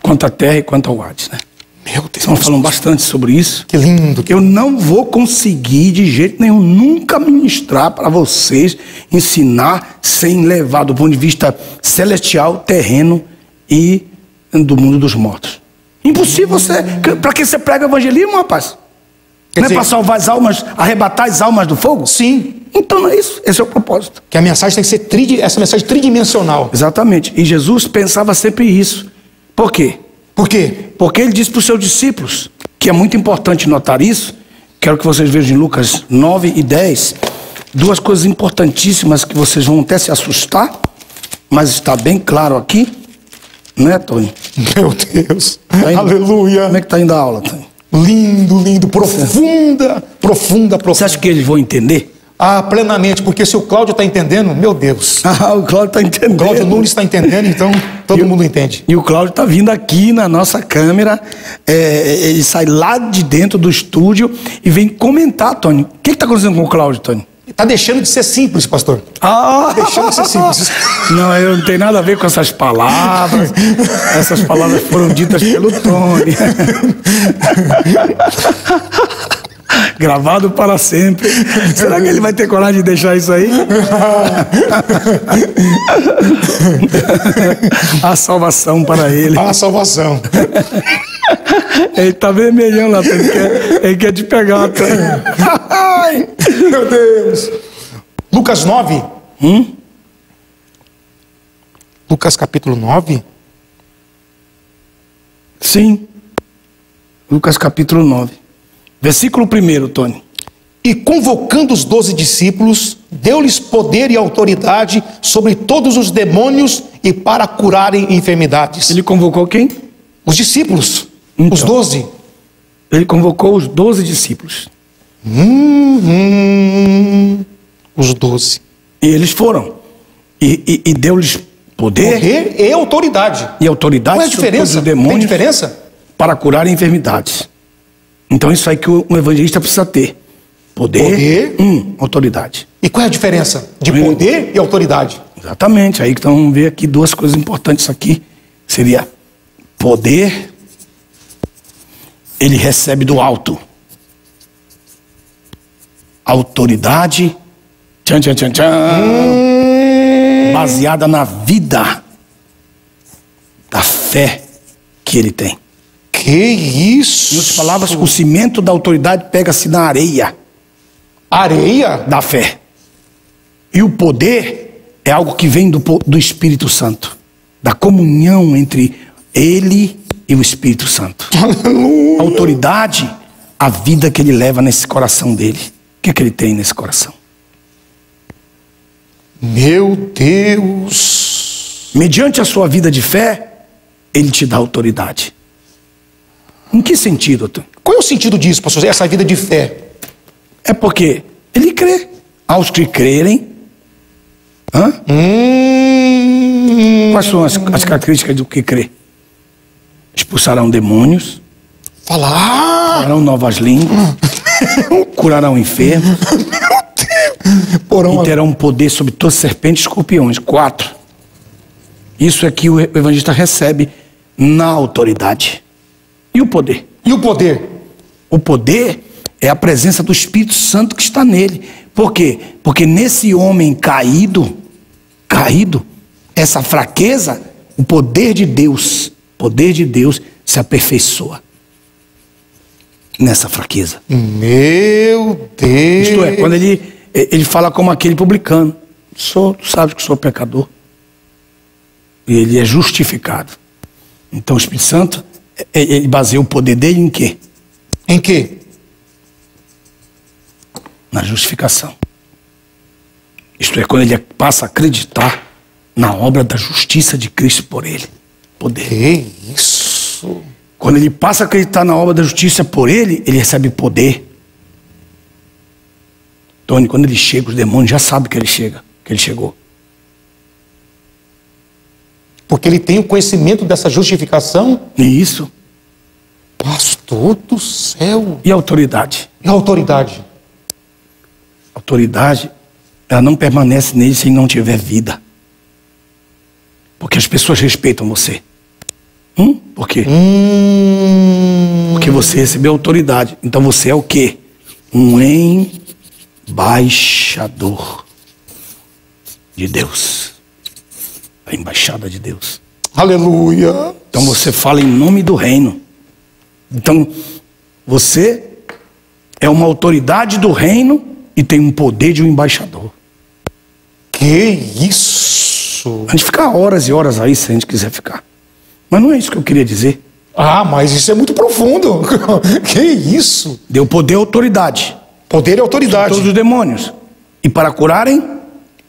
quanto à terra e quanto ao Hades, né? Meu Deus. Estamos falando bastante sobre isso. Que lindo. Eu não vou conseguir de jeito nenhum nunca ministrar para vocês, ensinar sem levar do ponto de vista celestial, terreno e do mundo dos mortos. Impossível você. Para que você prega evangelismo, rapaz? Não é para salvar as almas, arrebatar as almas do fogo? Sim. Então não é isso. Esse é o propósito. Que a mensagem tem que ser essa mensagem tridimensional. Exatamente. E Jesus pensava sempre isso. Por quê? Por quê? Porque ele disse para os seus discípulos, que é muito importante notar isso, quero que vocês vejam em Lucas 9 e 10, duas coisas importantíssimas que vocês vão até se assustar, mas está bem claro aqui, não é, Tony? Meu Deus, Tá indo? aleluia. Como é que está indo a aula, Tony? Lindo, lindo, profunda. Você acha que eles vão entender? Ah, plenamente, porque se o Cláudio está entendendo, meu Deus. Ah, o Cláudio está entendendo. O Cláudio Nunes está entendendo, então todo mundo entende. E o Cláudio está vindo aqui na nossa câmera, ele sai lá de dentro do estúdio e vem comentar, Tony. O que está acontecendo com o Cláudio, Tony? Está deixando de ser simples, pastor. Ah! Deixando de ser simples. Não, eu não tenho nada a ver com essas palavras. Essas palavras foram ditas pelo Tony. Gravado para sempre. Será que ele vai ter coragem de deixar isso aí? A salvação para ele. A salvação. Ele tá vermelhão lá, ele quer te pegar. Ai, meu Deus. Lucas 9. Lucas capítulo 9. Sim. Lucas capítulo 9. Versículo 1, Tony. E convocando os 12 discípulos, deu-lhes poder e autoridade sobre todos os demônios e para curarem enfermidades. Ele convocou quem? Os discípulos, então, os 12. Ele convocou os 12 discípulos. Os 12. E eles foram. E deu-lhes poder e autoridade. E autoridade Qual é a diferença? sobre os demônios. Tem diferença? Para curar enfermidades. Então isso aí que o evangelista precisa ter. Poder. Autoridade. E qual é a diferença de poder e autoridade? Exatamente. Aí então vamos ver aqui duas coisas importantes aqui. Seria poder, ele recebe do alto. Autoridade, baseada na vida, da fé que ele tem. Que isso? Em outras palavras, o cimento da autoridade pega-se na areia. Areia? Da fé. E o poder é algo que vem do Espírito Santo. Da comunhão entre ele e o Espírito Santo. Aleluia. A autoridade, a vida que ele leva nesse coração dele. O que é que ele tem nesse coração? Meu Deus. Mediante a sua vida de fé, ele te dá autoridade. Em que sentido, Antônio? Qual é o sentido disso, pastor? Essa vida de fé? É porque ele crê. Aos que crerem. Quais são as características do que crê? Expulsarão demônios. Falarão novas línguas. Curarão enfermos. E terão poder sobre todas as serpentes e escorpiões. 4. Isso é que o evangelista recebe na autoridade. E o poder? E o poder? O poder é a presença do Espírito Santo que está nele. Por quê? Porque nesse homem caído, essa fraqueza, o poder de Deus se aperfeiçoa nessa fraqueza. Meu Deus! Isto é, quando ele fala como aquele publicano: tu sabes que sou pecador. E ele é justificado. Então o Espírito Santo, ele baseia o poder dele em quê? Em quê? Na justificação. Isto é, quando ele passa a acreditar na obra da justiça de Cristo por ele. Poder. Que isso? Quando ele passa a acreditar na obra da justiça por ele, ele recebe poder. Tony, quando ele chega, os demônios já sabem que ele chegou. Porque ele tem o conhecimento dessa justificação? E isso. Pastor do céu. E a autoridade? E a autoridade? A autoridade, ela não permanece nele se não tiver vida. Porque as pessoas respeitam você. Por quê? Porque você recebeu autoridade. Então você é o quê? Um embaixador de Deus. A embaixada de Deus. Aleluia. Então você fala em nome do reino. Então você é uma autoridade do reino e tem um poder de um embaixador. Que isso? A gente fica horas e horas aí se a gente quiser ficar. Mas não é isso que eu queria dizer. Ah, mas isso é muito profundo. Que isso? Deu poder e autoridade. Poder e autoridade. Todos os demônios. E para curarem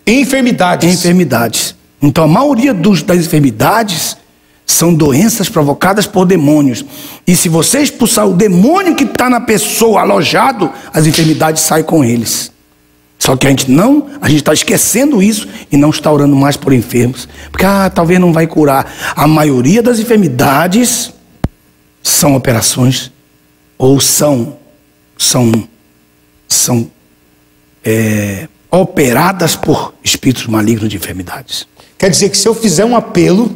enfermidades. Então a maioria das enfermidades são doenças provocadas por demônios. E se você expulsar o demônio que está na pessoa alojado, as enfermidades saem com eles. Só que a gente está esquecendo isso e não está orando mais por enfermos. Porque talvez não vai curar. A maioria das enfermidades são operações ou são operadas por espíritos malignos de enfermidades. Quer dizer que se eu fizer um apelo,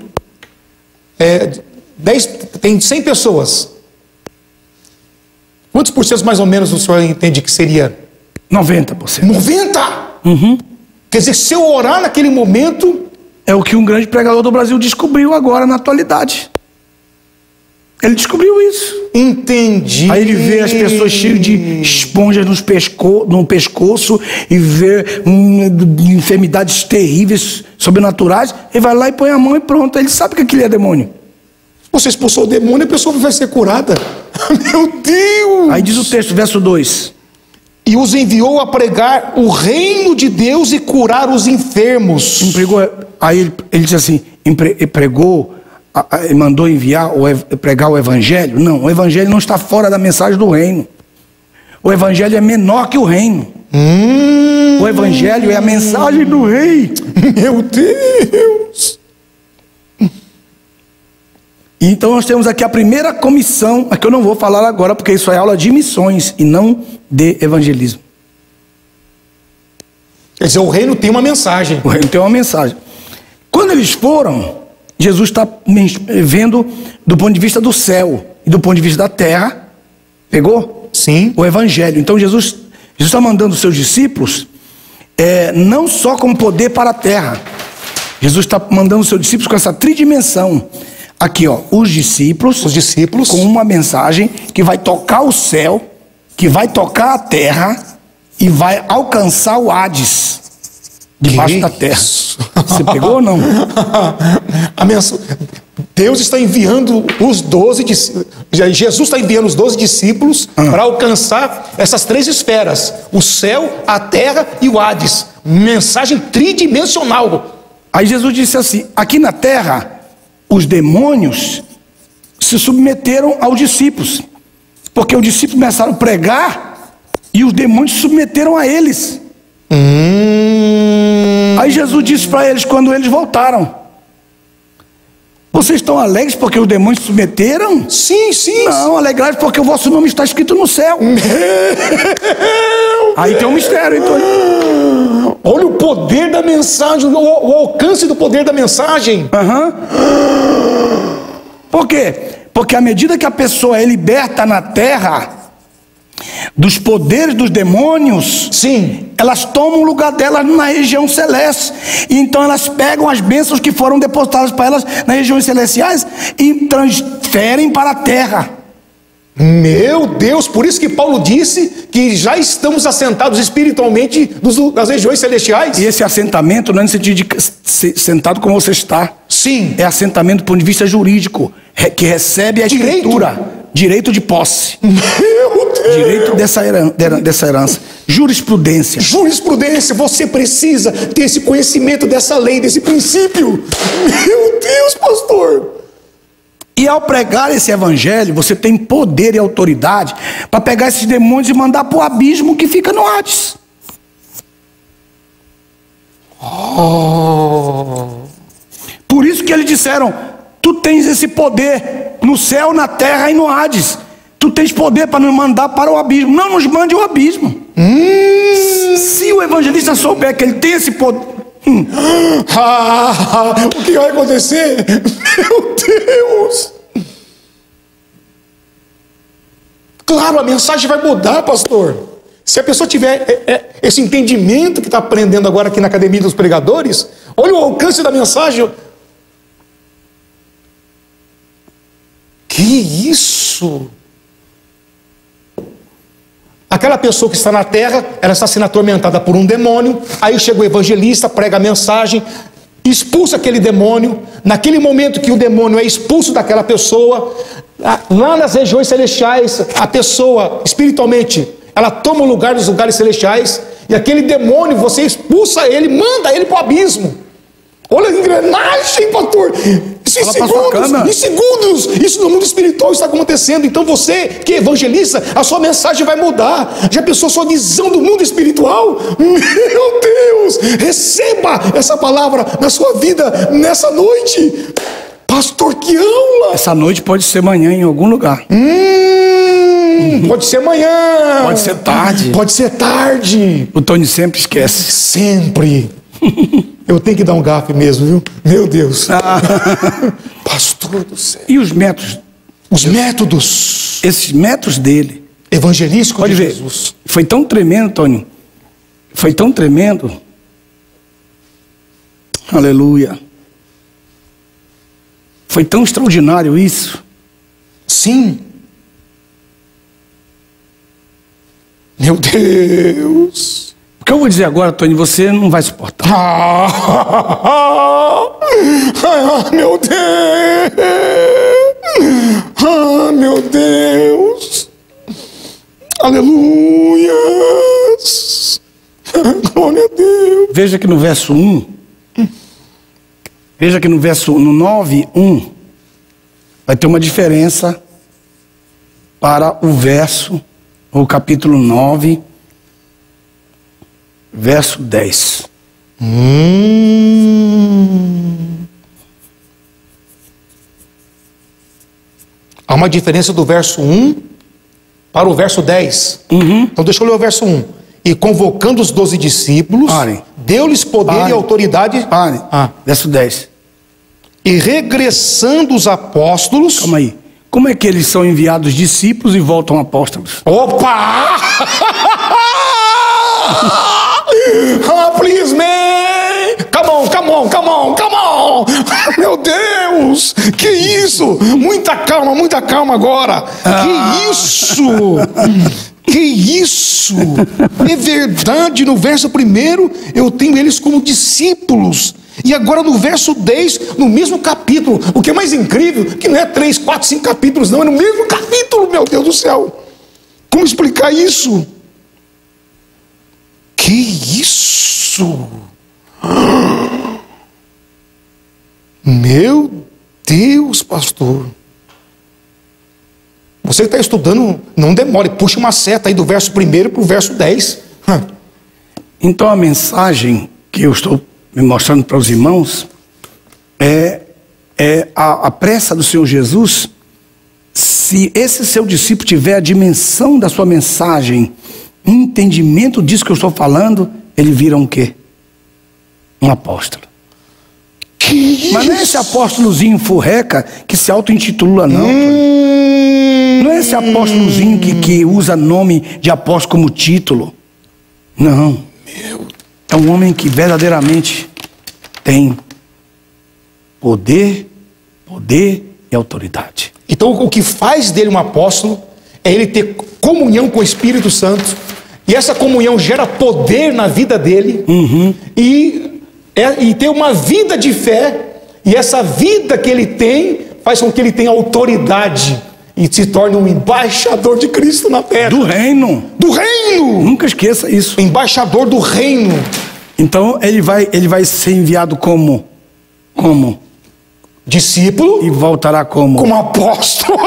tem 100 pessoas. Quantos por cento mais ou menos o senhor entende que seria? 90%. 90%? Uhum. Quer dizer, se eu orar naquele momento... É o que um grande pregador do Brasil descobriu agora na atualidade. Ele descobriu isso. Entendi. Aí ele vê as pessoas cheias de esponjas no pescoço e vê enfermidades terríveis, sobrenaturais. Ele vai lá e põe a mão e pronto. Ele sabe que aquilo é demônio. Você expulsou o demônio e a pessoa vai ser curada. Meu Deus! Aí diz o texto, verso 2. E os enviou a pregar o reino de Deus e curar os enfermos. Aí ele diz assim, pregou... mandou pregar o evangelho? Não, o evangelho não está fora da mensagem do reino. O evangelho é menor que o reino. O evangelho é a mensagem do rei. Meu Deus! Então nós temos aqui a primeira comissão, a que eu não vou falar agora, porque isso é aula de missões e não de evangelismo. Quer dizer, o reino tem uma mensagem. O reino tem uma mensagem. Quando eles foram, Jesus está vendo do ponto de vista do céu e do ponto de vista da terra. Pegou? Sim. O evangelho. Então Jesus está mandando os seus discípulos não só com poder para a terra. Jesus está mandando os seus discípulos com essa tridimensão. Aqui, ó, os discípulos com uma mensagem que vai tocar o céu, que vai tocar a terra e vai alcançar o Hades debaixo da terra. Você pegou ou não? Deus está enviando os 12 discípulos. Jesus está enviando os 12 discípulos para alcançar essas 3 esferas: o céu, a terra e o Hades. Mensagem tridimensional. Aí Jesus disse assim: aqui na terra, os demônios se submeteram aos discípulos, porque os discípulos começaram a pregar e os demônios se submeteram a eles. Aí Jesus disse para eles quando eles voltaram: vocês estão alegres porque os demônios se submeteram? Sim, sim. Não, alegrai-vos porque o vosso nome está escrito no céu. Aí tem um mistério, então. Olha o poder da mensagem, o alcance do poder da mensagem. Por quê? Porque à medida que a pessoa é liberta na terra dos poderes dos demônios, sim, elas tomam o lugar delas na região celeste. E então elas pegam as bênçãos que foram depositadas para elas nas regiões celestiais e transferem para a terra. Meu Deus, por isso que Paulo disse que já estamos assentados espiritualmente nas regiões celestiais. E esse assentamento não é no sentido de sentado como você está. Sim. É assentamento do ponto de vista jurídico, que recebe a escritura. Direito de posse. Meu Deus. Direito dessa herança. Jurisprudência. Jurisprudência. Você precisa ter esse conhecimento dessa lei, desse princípio. Meu Deus, pastor. E ao pregar esse evangelho, você tem poder e autoridade para pegar esses demônios e mandar para o abismo que fica no Hades. Por isso que eles disseram: tu tens esse poder no céu, na terra e no Hades. Tu tens poder para nos mandar para o abismo. Não nos mande ao abismo. Se o evangelista souber que ele tem esse poder... O que vai acontecer? Meu Deus! Claro, a mensagem vai mudar, pastor. Se a pessoa tiver esse entendimento que está aprendendo agora aqui na Academia dos Pregadores, olha o alcance da mensagem. Que isso? Aquela pessoa que está na terra, ela está sendo atormentada por um demônio. Aí chega o evangelista, prega a mensagem, expulsa aquele demônio. Naquele momento que o demônio é expulso daquela pessoa, lá nas regiões celestiais, a pessoa espiritualmente, ela toma o lugar dos lugares celestiais. E aquele demônio, você expulsa ele, manda ele para o abismo. Olha a engrenagem, pastor. Isso em segundos. Isso no mundo espiritual está acontecendo. Então você que é evangelista, a sua mensagem vai mudar. Já pensou a sua visão do mundo espiritual? Meu Deus, receba essa palavra na sua vida nessa noite. Pastor, que aula. Essa noite pode ser amanhã em algum lugar. Pode ser amanhã. Pode ser tarde. Pode ser tarde. O Tony sempre esquece. Sempre. Eu tenho que dar um gafe mesmo, viu? Meu Deus. Pastor do céu. E os métodos? Os métodos. Esses métodos dele. Evangelístico Pode de ver. Jesus. Foi tão tremendo, Tony. Foi tão tremendo. Aleluia. Foi tão extraordinário isso. Sim. Meu Deus. O que eu vou dizer agora, Tony, você não vai suportar. Meu Deus. Meu Deus. Aleluia. Glória a Deus. Veja que no verso 1. Veja que no 9:1 vai ter uma diferença para o capítulo 9, verso 10. Há uma diferença do verso 1 para o verso 10. Então deixa eu ler o verso 1. E convocando os 12 discípulos, deu-lhes poder e autoridade. Verso 10. E regressando os apóstolos. Calma aí. Como é que eles são enviados discípulos e voltam apóstolos? Opa! Please, man! Come on! Meu Deus! Que isso? Muita calma agora! Que isso? Que isso? É verdade, no verso 1 eu tenho eles como discípulos. E agora no verso 10, no mesmo capítulo, o que é mais incrível, que não é 3, 4, 5 capítulos não, é no mesmo capítulo, meu Deus do céu. Como explicar isso? Que isso? Meu Deus, pastor. Você que está estudando, não demore, puxa uma seta aí do verso 1 para o verso 10. Então a mensagem que eu estou me mostrando para os irmãos é a pressa do Senhor Jesus. Se esse seu discípulo tiver a dimensão da sua mensagem, entendimento disso que eu estou falando, ele vira um quê? Um apóstolo. Mas não é esse apóstolozinho furreca que se auto-intitula, não. Não é esse apóstolozinho que usa nome de apóstolo como título. Não. É um homem que verdadeiramente tem poder e autoridade. Então o que faz dele um apóstolo é ele ter comunhão com o Espírito Santo. E essa comunhão gera poder na vida dele. E ter uma vida de fé. E essa vida que ele tem faz com que ele tenha autoridade e se torne um embaixador de Cristo na terra. Do reino. Do reino! Nunca esqueça isso. Embaixador do reino. Então ele vai ser enviado como Discípulo e voltará como apóstolo.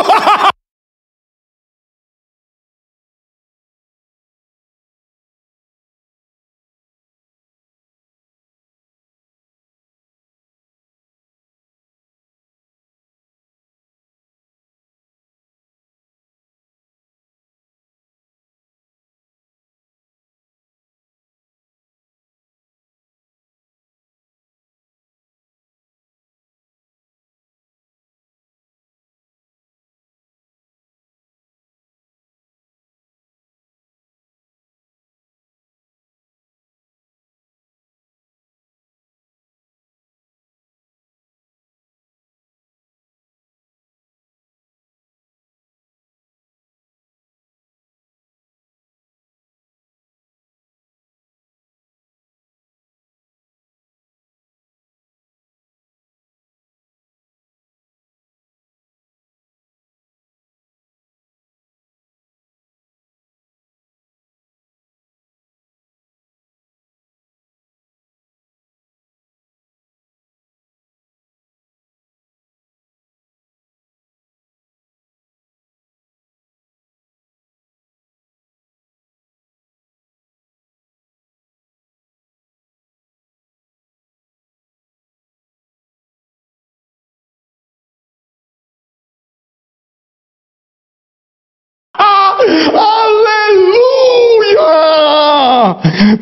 Aleluia!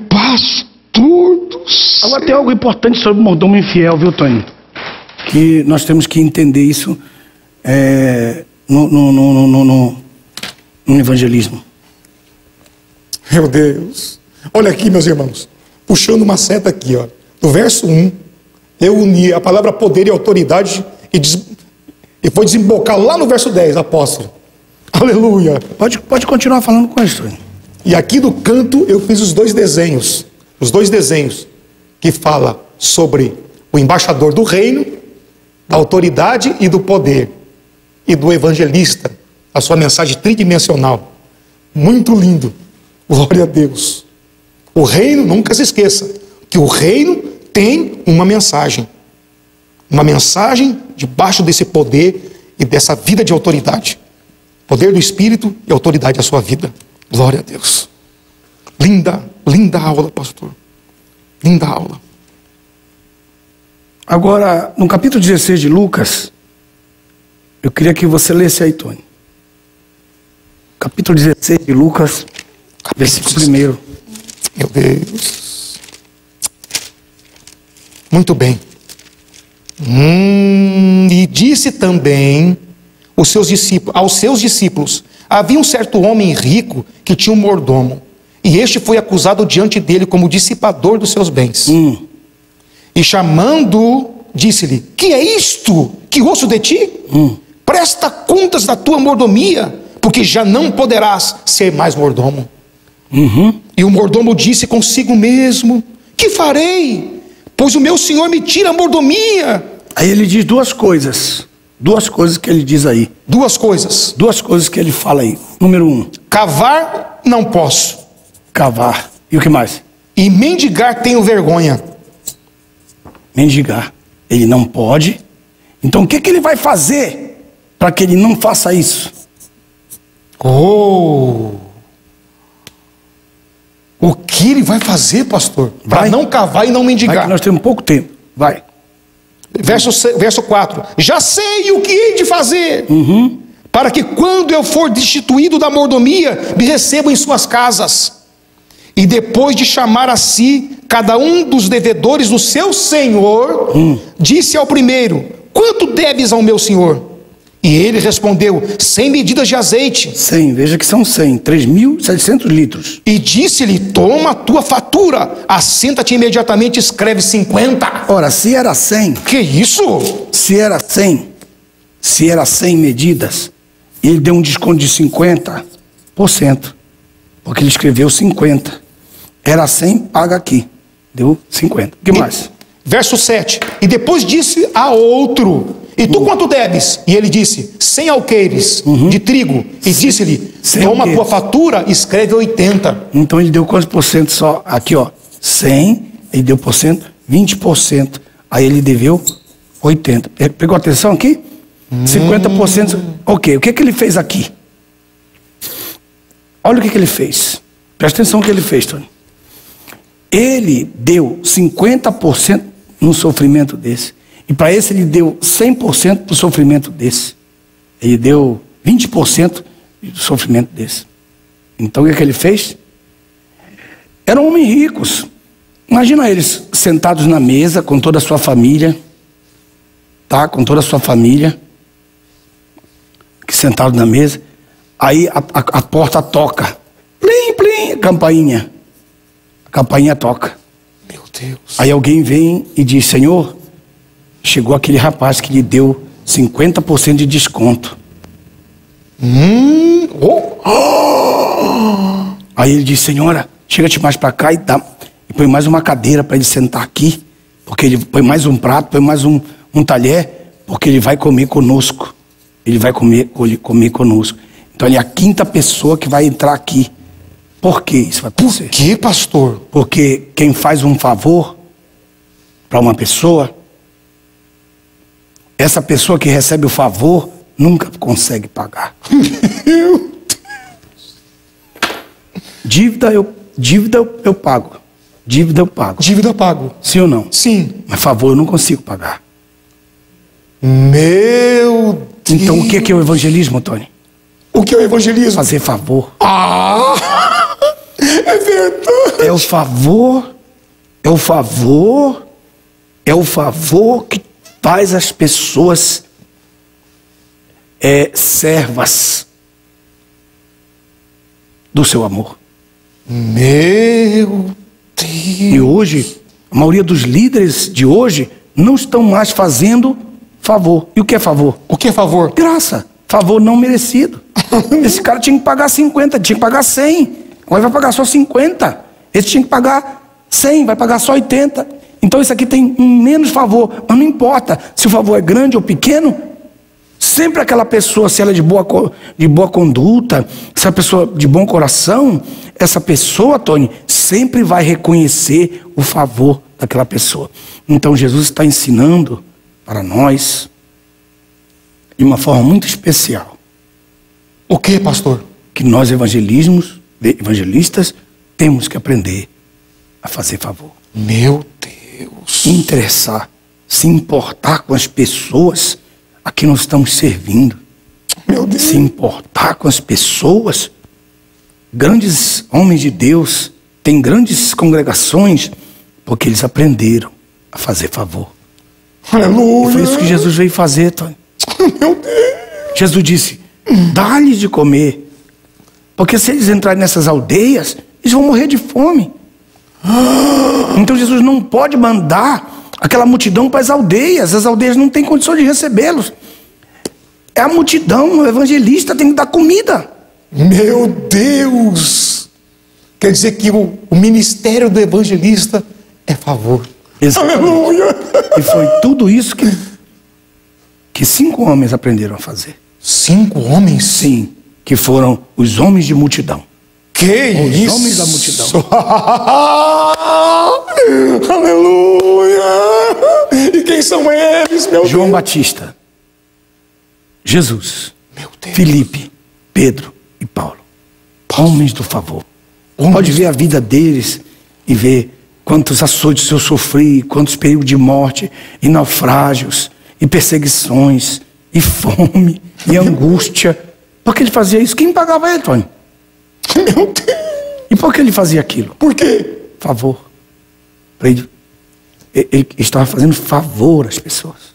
Pastor do céu. Agora tem algo importante sobre o mordomo infiel, viu, Tony? Que nós temos que entender isso no evangelismo. Meu Deus. Olha aqui, meus irmãos. Puxando uma seta aqui, ó. No verso 1, eu uni a palavra poder e autoridade e foi desembocar lá no verso 10, apóstolo. Aleluia. Pode continuar falando com isso, Tony. E aqui no canto eu fiz os dois desenhos que fala sobre o embaixador do reino, da autoridade e do poder, e do evangelista, a sua mensagem tridimensional. Muito lindo. Glória a Deus. O reino, nunca se esqueça, que o reino tem uma mensagem debaixo desse poder e dessa vida de autoridade. Poder do Espírito e autoridade da sua vida. Glória a Deus. Linda aula, pastor. Linda aula. Agora, no capítulo 16 de Lucas, eu queria que você lesse aí, Tony. Capítulo 16 de Lucas, versículo 1. Meu Deus. Muito bem. E disse também aos seus discípulos: havia um certo homem rico que tinha um mordomo, e este foi acusado diante dele como dissipador dos seus bens. E chamando, disse-lhe: que é isto que ouço de ti? Presta contas da tua mordomia, porque já não poderás ser mais mordomo. E o mordomo disse consigo mesmo: que farei? Pois o meu senhor me tira a mordomia. Aí ele diz duas coisas que ele diz aí. Duas coisas que ele fala aí. Número 1. Cavar não posso. Cavar. E o que mais? E mendigar tenho vergonha. Mendigar. Ele não pode. Então o que ele vai fazer para que ele não faça isso? O que ele vai fazer, pastor? Para não cavar e não mendigar. Vai que nós temos pouco tempo. Vai. Verso 4. Já sei o que hei de fazer, para que quando eu for destituído da mordomia, me recebam em suas casas. E depois de chamar a si cada um dos devedores do seu senhor, disse ao primeiro: quanto deves ao meu senhor? E ele respondeu: 100 medidas de azeite. 100, veja que são 100, 3.700 litros. E disse-lhe: toma a tua fatura, assenta-te imediatamente e escreve 50. Ora, se era 100... Que isso? Se era 100 medidas, ele deu um desconto de 50%, porque ele escreveu 50. Era 100, paga aqui. Deu 50. O que mais? Verso 7. E depois disse a outro: e tu quanto deves? E ele disse: 100 alqueires de trigo. E disse-lhe: toma a tua fatura, escreve 80. Então ele deu quantos por cento só? Aqui, ó, 100, ele deu por cento, 20%. Aí ele deveu 80. Pegou atenção aqui? 50%. Ok, o que ele fez aqui? Olha o que ele fez. Presta atenção no que ele fez, Tony. Ele deu 50% no sofrimento desse. E para esse ele deu 100% do sofrimento desse. Ele deu 20% do sofrimento desse. Então o que ele fez? Eram homens ricos. Imagina eles sentados na mesa com toda a sua família. Tá? Com toda a sua família. Sentados na mesa. Aí a porta toca. Plim, plim, campainha. A campainha toca. Meu Deus. Aí alguém vem e diz: Senhor, chegou aquele rapaz que lhe deu 50% de desconto. Aí ele diz: Senhora, chega-te mais para cá e põe mais uma cadeira para ele sentar aqui, porque ele põe mais um prato, põe mais um talher, porque ele vai comer conosco. Ele vai comer conosco. Então ele é a 5ª pessoa que vai entrar aqui. Por que isso vai acontecer? Por que, pastor? Porque quem faz um favor para uma pessoa, essa pessoa que recebe o favor nunca consegue pagar. Meu Dívida eu pago. Dívida eu pago. Dívida eu pago. Sim ou não? Sim. Mas favor eu não consigo pagar. Meu Deus. Então o que é o evangelismo, Tony? O que é o evangelismo? Fazer favor. Ah! É verdade. É o favor que faz as pessoas servas do seu amor. Meu Deus. E hoje, a maioria dos líderes de hoje não estão mais fazendo favor. E o que é favor? O que é favor? Graça. Favor não merecido. Esse cara tinha que pagar 50, tinha que pagar 100. Agora vai pagar só 50. Esse tinha que pagar 100, vai pagar só 80. Então isso aqui tem um menos favor. Mas não importa se o favor é grande ou pequeno. Sempre aquela pessoa, se ela é de boa conduta, se é uma pessoa de bom coração, essa pessoa, Tony, sempre vai reconhecer o favor daquela pessoa. Então Jesus está ensinando para nós de uma forma muito especial. O que, pastor? Que nós evangelistas temos que aprender a fazer favor. Meu Deus. Interessar, se importar com as pessoas a quem nós estamos servindo. Meu Deus. Se importar com as pessoas. Grandes homens de Deus têm grandes congregações porque eles aprenderam a fazer favor. Aleluia. E foi isso que Jesus veio fazer, Tony. Meu Deus. Jesus disse: dá-lhes de comer, porque se eles entrarem nessas aldeias, eles vão morrer de fome. Então Jesus não pode mandar aquela multidão para as aldeias não têm condição de recebê-los. É a multidão, o evangelista tem que dar comida. Meu Deus. Quer dizer que o ministério do evangelista é favor. Exatamente. Aleluia. E foi tudo isso que 5 homens aprenderam a fazer. 5 homens? Sim, que foram os homens de multidão. Que Os isso? homens da multidão. Aleluia. E quem são eles, meu João Deus? Batista, Jesus, Meu Deus. Filipe, Pedro e Paulo. Homens do favor. Homens. Pode ver a vida deles e ver quantos açoites eu sofri, quantos perigos de morte, e naufrágios, e perseguições, e fome, e angústia. Por que ele fazia isso? Quem pagava ele, Tony? Meu Deus. E por que ele fazia aquilo? Por quê? Favor. Ele estava fazendo favor às pessoas.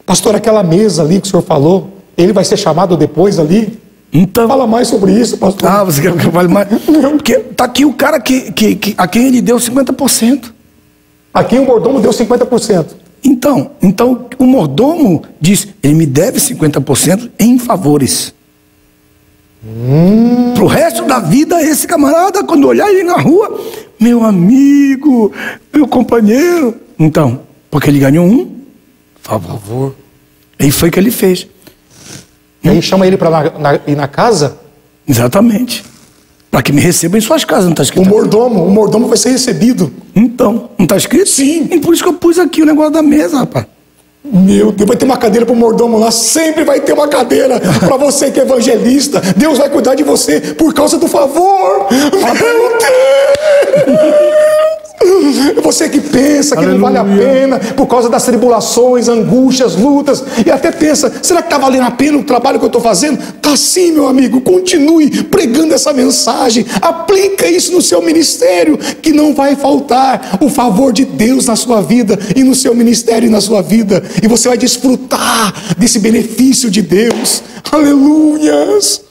Pastor, aquela mesa ali que o senhor falou, ele vai ser chamado depois ali? Então, Fala mais sobre isso, pastor. você quer que eu fale mais? Porque tá aqui o cara a quem ele deu 50%. Aqui o mordomo deu 50%. Então o mordomo diz: ele me deve 50% em favores. Pro resto da vida, esse camarada, quando olhar ele na rua, meu amigo, meu companheiro, Então, porque ele ganhou um favor. E foi o que ele fez. E aí chama ele para ir na casa? Exatamente. Para que me recebam em suas casas, não está escrito? O mordomo vai ser recebido. Então, não está escrito? Sim. E por isso que eu pus aqui o negócio da mesa, rapaz. Meu Deus, vai ter uma cadeira para o mordomo lá. Sempre vai ter uma cadeira para você que é evangelista. Deus vai cuidar de você por causa do favor. Meu Deus! Você que pensa que não vale a pena por causa das tribulações, angústias, lutas, e até pensa, será que está valendo a pena o trabalho que eu estou fazendo? Está sim, meu amigo. Continue pregando essa mensagem. Aplica isso no seu ministério, que não vai faltar o favor de Deus na sua vida e no seu ministério e na sua vida. E você vai desfrutar desse benefício de Deus. Aleluias!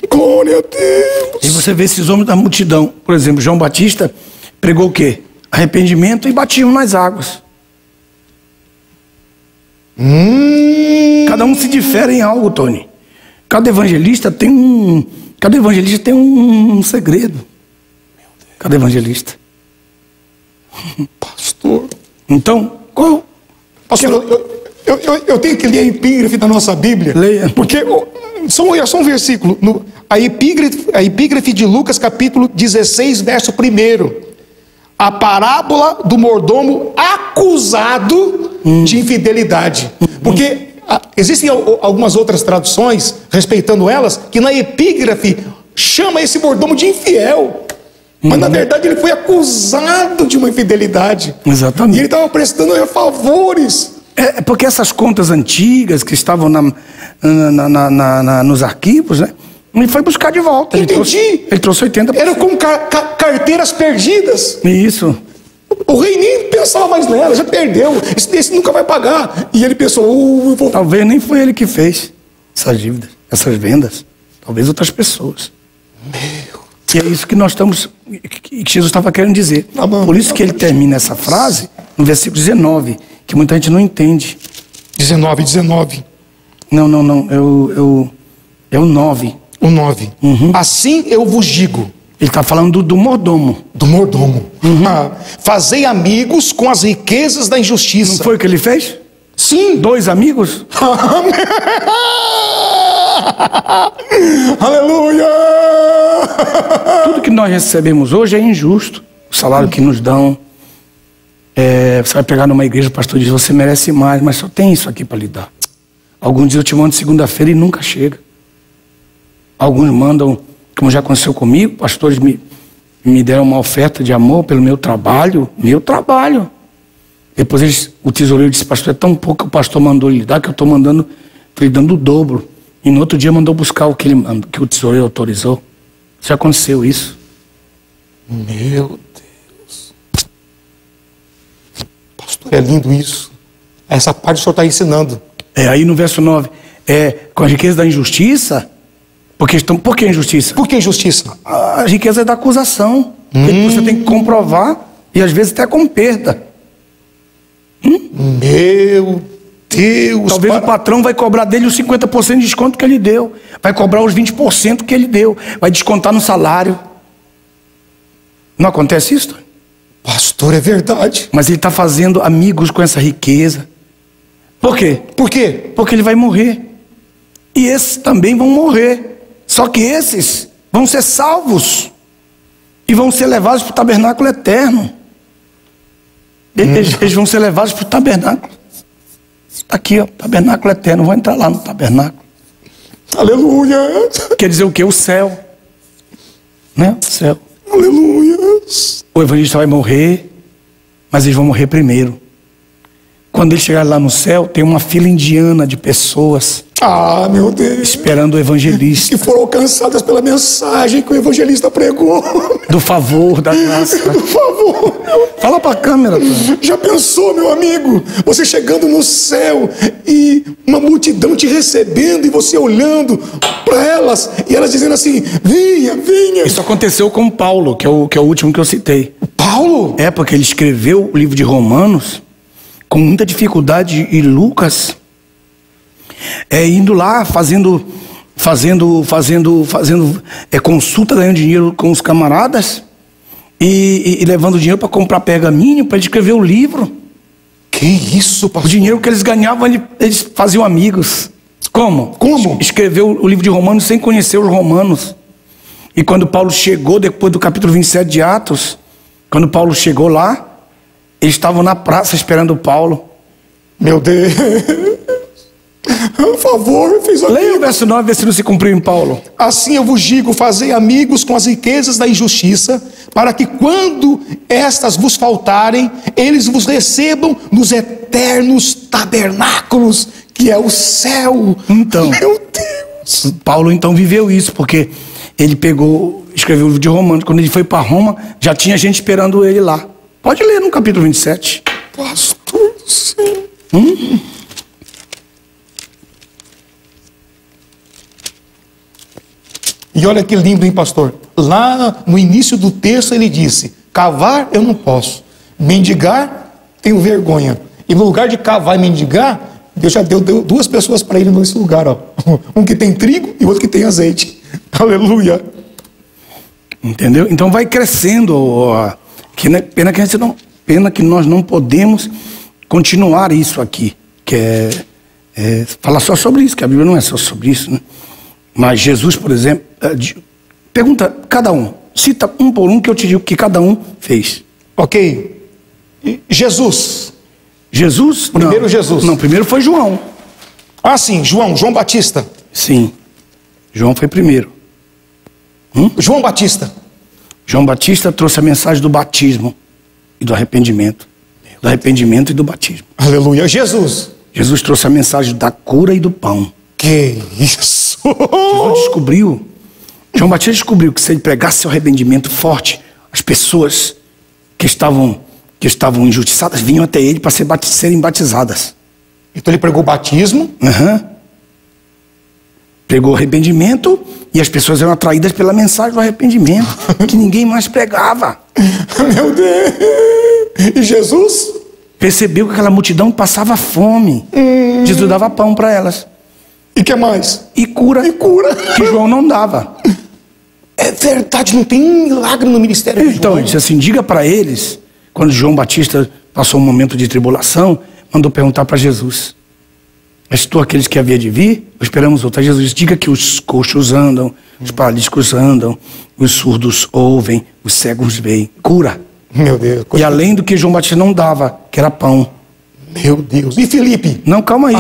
Glória a Deus! E você vê esses homens da multidão. Por exemplo, João Batista pregou o quê? Arrependimento e batiam nas águas. Cada um se difere em algo, Tony. Cada evangelista tem um segredo. Cada evangelista. Pastor. Então, pastor, eu tenho que ler a epígrafe da nossa Bíblia. Leia. Porque só um versículo. A epígrafe de Lucas, capítulo 16, verso 1. A parábola do mordomo acusado de infidelidade. Porque existem algumas outras traduções, respeitando elas, que na epígrafe chama esse mordomo de infiel. Mas na verdade ele foi acusado de uma infidelidade. Exatamente. E ele estava prestando favores. É porque essas contas antigas que estavam nos arquivos, né? Ele foi buscar de volta. Entendi. Ele trouxe 80%. Era como carteiras perdidas. Isso. O rei nem pensava mais nela, já perdeu. Esse nunca vai pagar. E ele pensou, Talvez nem foi ele que fez essas dívidas, essas vendas. Talvez outras pessoas. E é isso que nós estamos, que Jesus estava querendo dizer. Por isso que ele termina essa frase no versículo 19, que muita gente não entende. 19. Não. É o 9. O 9. Assim eu vos digo. Ele está falando do mordomo. Do mordomo. Fazei amigos com as riquezas da injustiça. Não foi o que ele fez? Sim. 2 amigos? Aleluia! Tudo que nós recebemos hoje é injusto. O salário que nos dão. Você vai pegar numa igreja, o pastor diz, você merece mais, mas só tem isso aqui para lhe dar. Alguns dizem, eu te mando segunda-feira e nunca chega. Alguns mandam, como já aconteceu comigo, pastores me deram uma oferta de amor pelo meu trabalho. Depois o tesoureiro disse, pastor, é tão pouco que o pastor mandou lhe dar, que eu estou lhe dando o dobro. E no outro dia mandou buscar o que o tesoureiro autorizou. Já aconteceu isso. Meu Deus. Pastor, é lindo isso. Essa parte o senhor está ensinando. Aí no verso 9, com a riqueza da injustiça. Por que injustiça? Por que injustiça? A riqueza é da acusação. Você tem que comprovar, e às vezes até com perda. Meu Deus. Talvez o patrão vai cobrar dele os 50% de desconto que ele deu. Vai cobrar os 20% que ele deu. Vai descontar no salário. Não acontece isso? Pastor, é verdade. Mas ele está fazendo amigos com essa riqueza. Por quê? Porque ele vai morrer. E esses também vão morrer. Só que esses vão ser salvos e vão ser levados para o tabernáculo eterno. Eles vão ser levados para o tabernáculo. Está aqui, ó, tabernáculo eterno. Vão entrar lá no tabernáculo. Aleluia. Quer dizer o quê? O céu. Né? O céu. Aleluia. O evangelista vai morrer, mas eles vão morrer primeiro. Quando ele chegar lá no céu, tem uma fila indiana de pessoas. Meu Deus. Esperando o evangelista. Que foram alcançadas pela mensagem que o evangelista pregou. Do favor, da graça. Do favor. Fala pra câmera. Já pensou, meu amigo? Você chegando no céu e uma multidão te recebendo e você olhando para elas e elas dizendo assim, venha. Isso aconteceu com Paulo, que é o último que eu citei. Paulo? Porque ele escreveu o livro de Romanos com muita dificuldade, e Lucas indo lá fazendo consulta, ganhando dinheiro com os camaradas e levando dinheiro para comprar pergaminho para ele escrever o livro. Que isso, O pastor? dinheiro que eles ganhavam, eles faziam amigos. Como? Como? Escreveu o livro de Romanos sem conhecer os romanos. E quando Paulo chegou, depois do capítulo 27 de Atos, quando Paulo chegou lá, eles estavam na praça esperando Paulo. Meu Deus. Por favor, fez Leia o verso 9, vê se não se cumpriu em Paulo. Assim eu vos digo, fazei amigos com as riquezas da injustiça, para que quando estas vos faltarem, eles vos recebam nos eternos tabernáculos, que é o céu. Então, Meu Deus. Paulo então viveu isso, porque ele escreveu o livro de Romanos. Quando ele foi para Roma, já tinha gente esperando ele lá. Pode ler no capítulo 27. Pastor do céu. E olha que lindo, hein, pastor? Lá no início do texto ele disse: cavar eu não posso, mendigar tenho vergonha. E no lugar de cavar e mendigar, Deus já deu duas pessoas para ele nesse lugar, ó. Um que tem trigo e outro que tem azeite. Aleluia. Entendeu? Então vai crescendo. Pena que nós não podemos continuar isso aqui, que é falar só sobre isso, que a Bíblia não é só sobre isso, né? Mas Jesus, por exemplo, pergunta cada um, cita um por um que eu te digo que cada um fez. Ok. Jesus. Jesus? Primeiro não, Jesus. Não, primeiro foi João. Ah, sim, João Batista. Sim, João foi primeiro. João Batista. João Batista trouxe a mensagem do batismo e do arrependimento. Do arrependimento e do batismo. Aleluia. Jesus. Jesus trouxe a mensagem da cura e do pão. Que isso? João Batista descobriu que se ele pregasse o arrependimento forte, as pessoas que estavam injustiçadas vinham até ele para serem batizadas. Então ele pregou o batismo. Pregou o arrependimento e as pessoas eram atraídas pela mensagem do arrependimento, que ninguém mais pregava. Meu Deus! E Jesus? Percebeu que aquela multidão passava fome. Jesus dava pão para elas. E que mais? E cura. E cura. Que João não dava. É verdade, não tem milagre no ministério de João. Então ele disse assim, diga para eles, quando João Batista passou um momento de tribulação, mandou perguntar para Jesus: és tu aqueles que havia de vir? Ou esperamos outro? Aí Jesus disse, diga que os coxos andam, os paralíticos andam, os surdos ouvem, os cegos veem. Cura. Meu Deus. E além do que João Batista não dava, que era pão. Meu Deus. E Filipe? Não, calma aí.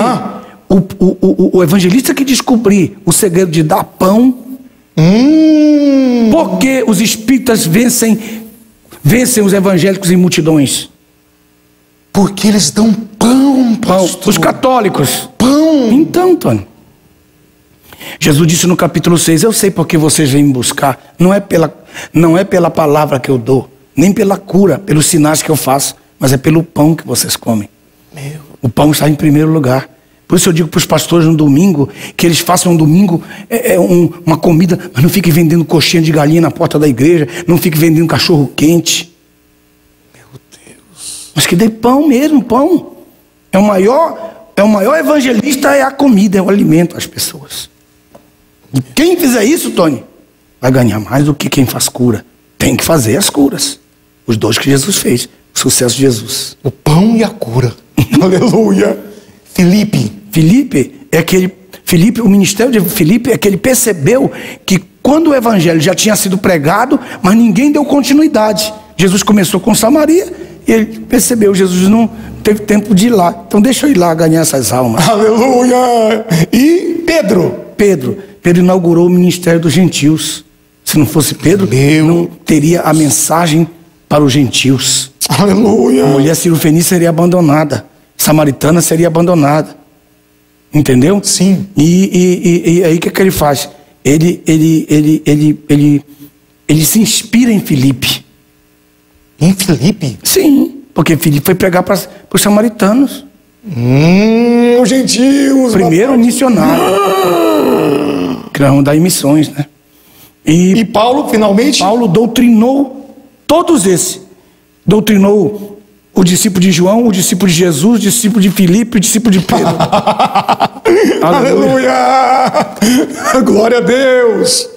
O evangelista que descobrir o segredo de dar pão, porque os espíritas vencem os evangélicos em multidões. Porque eles dão pão, pastor. Os católicos. Pão. Então, Antônio, Jesus disse no capítulo 6, eu sei porque vocês vêm me buscar. Não é pela palavra que eu dou, nem pela cura, pelos sinais que eu faço, mas é pelo pão que vocês comem. O pão está em primeiro lugar. Por isso eu digo para os pastores no domingo, que eles façam um domingo uma comida, mas não fiquem vendendo coxinha de galinha na porta da igreja, não fiquem vendendo cachorro quente. Meu Deus. Mas que dê pão mesmo, pão. O maior evangelista é a comida, é o alimento às pessoas. E quem fizer isso, Tony, vai ganhar mais do que quem faz cura. Tem que fazer as curas. Os dois que Jesus fez, o sucesso de Jesus. O pão e a cura. Aleluia. O ministério de Filipe é que ele percebeu que quando o evangelho já tinha sido pregado, mas ninguém deu continuidade. Jesus começou com Samaria e ele percebeu, Jesus não teve tempo de ir lá. Então deixa eu ir lá ganhar essas almas. Aleluia. E Pedro inaugurou o ministério dos gentios. Se não fosse Pedro, não teria a mensagem para os gentios. Aleluia. A mulher cirofenícia seria abandonada. Samaritana seria abandonada. Entendeu? Sim. E aí o que ele faz? Ele se inspira em Filipe. Em Filipe? Sim, porque Filipe foi pregar para os samaritanos. Os gentios. Primeiro missionário. Criaram daí missões, né? E Paulo, finalmente? Paulo doutrinou todos esses. Doutrinou o discípulo de João, o discípulo de Jesus, o discípulo de Filipe, o discípulo de Pedro. Aleluia! Glória a Deus!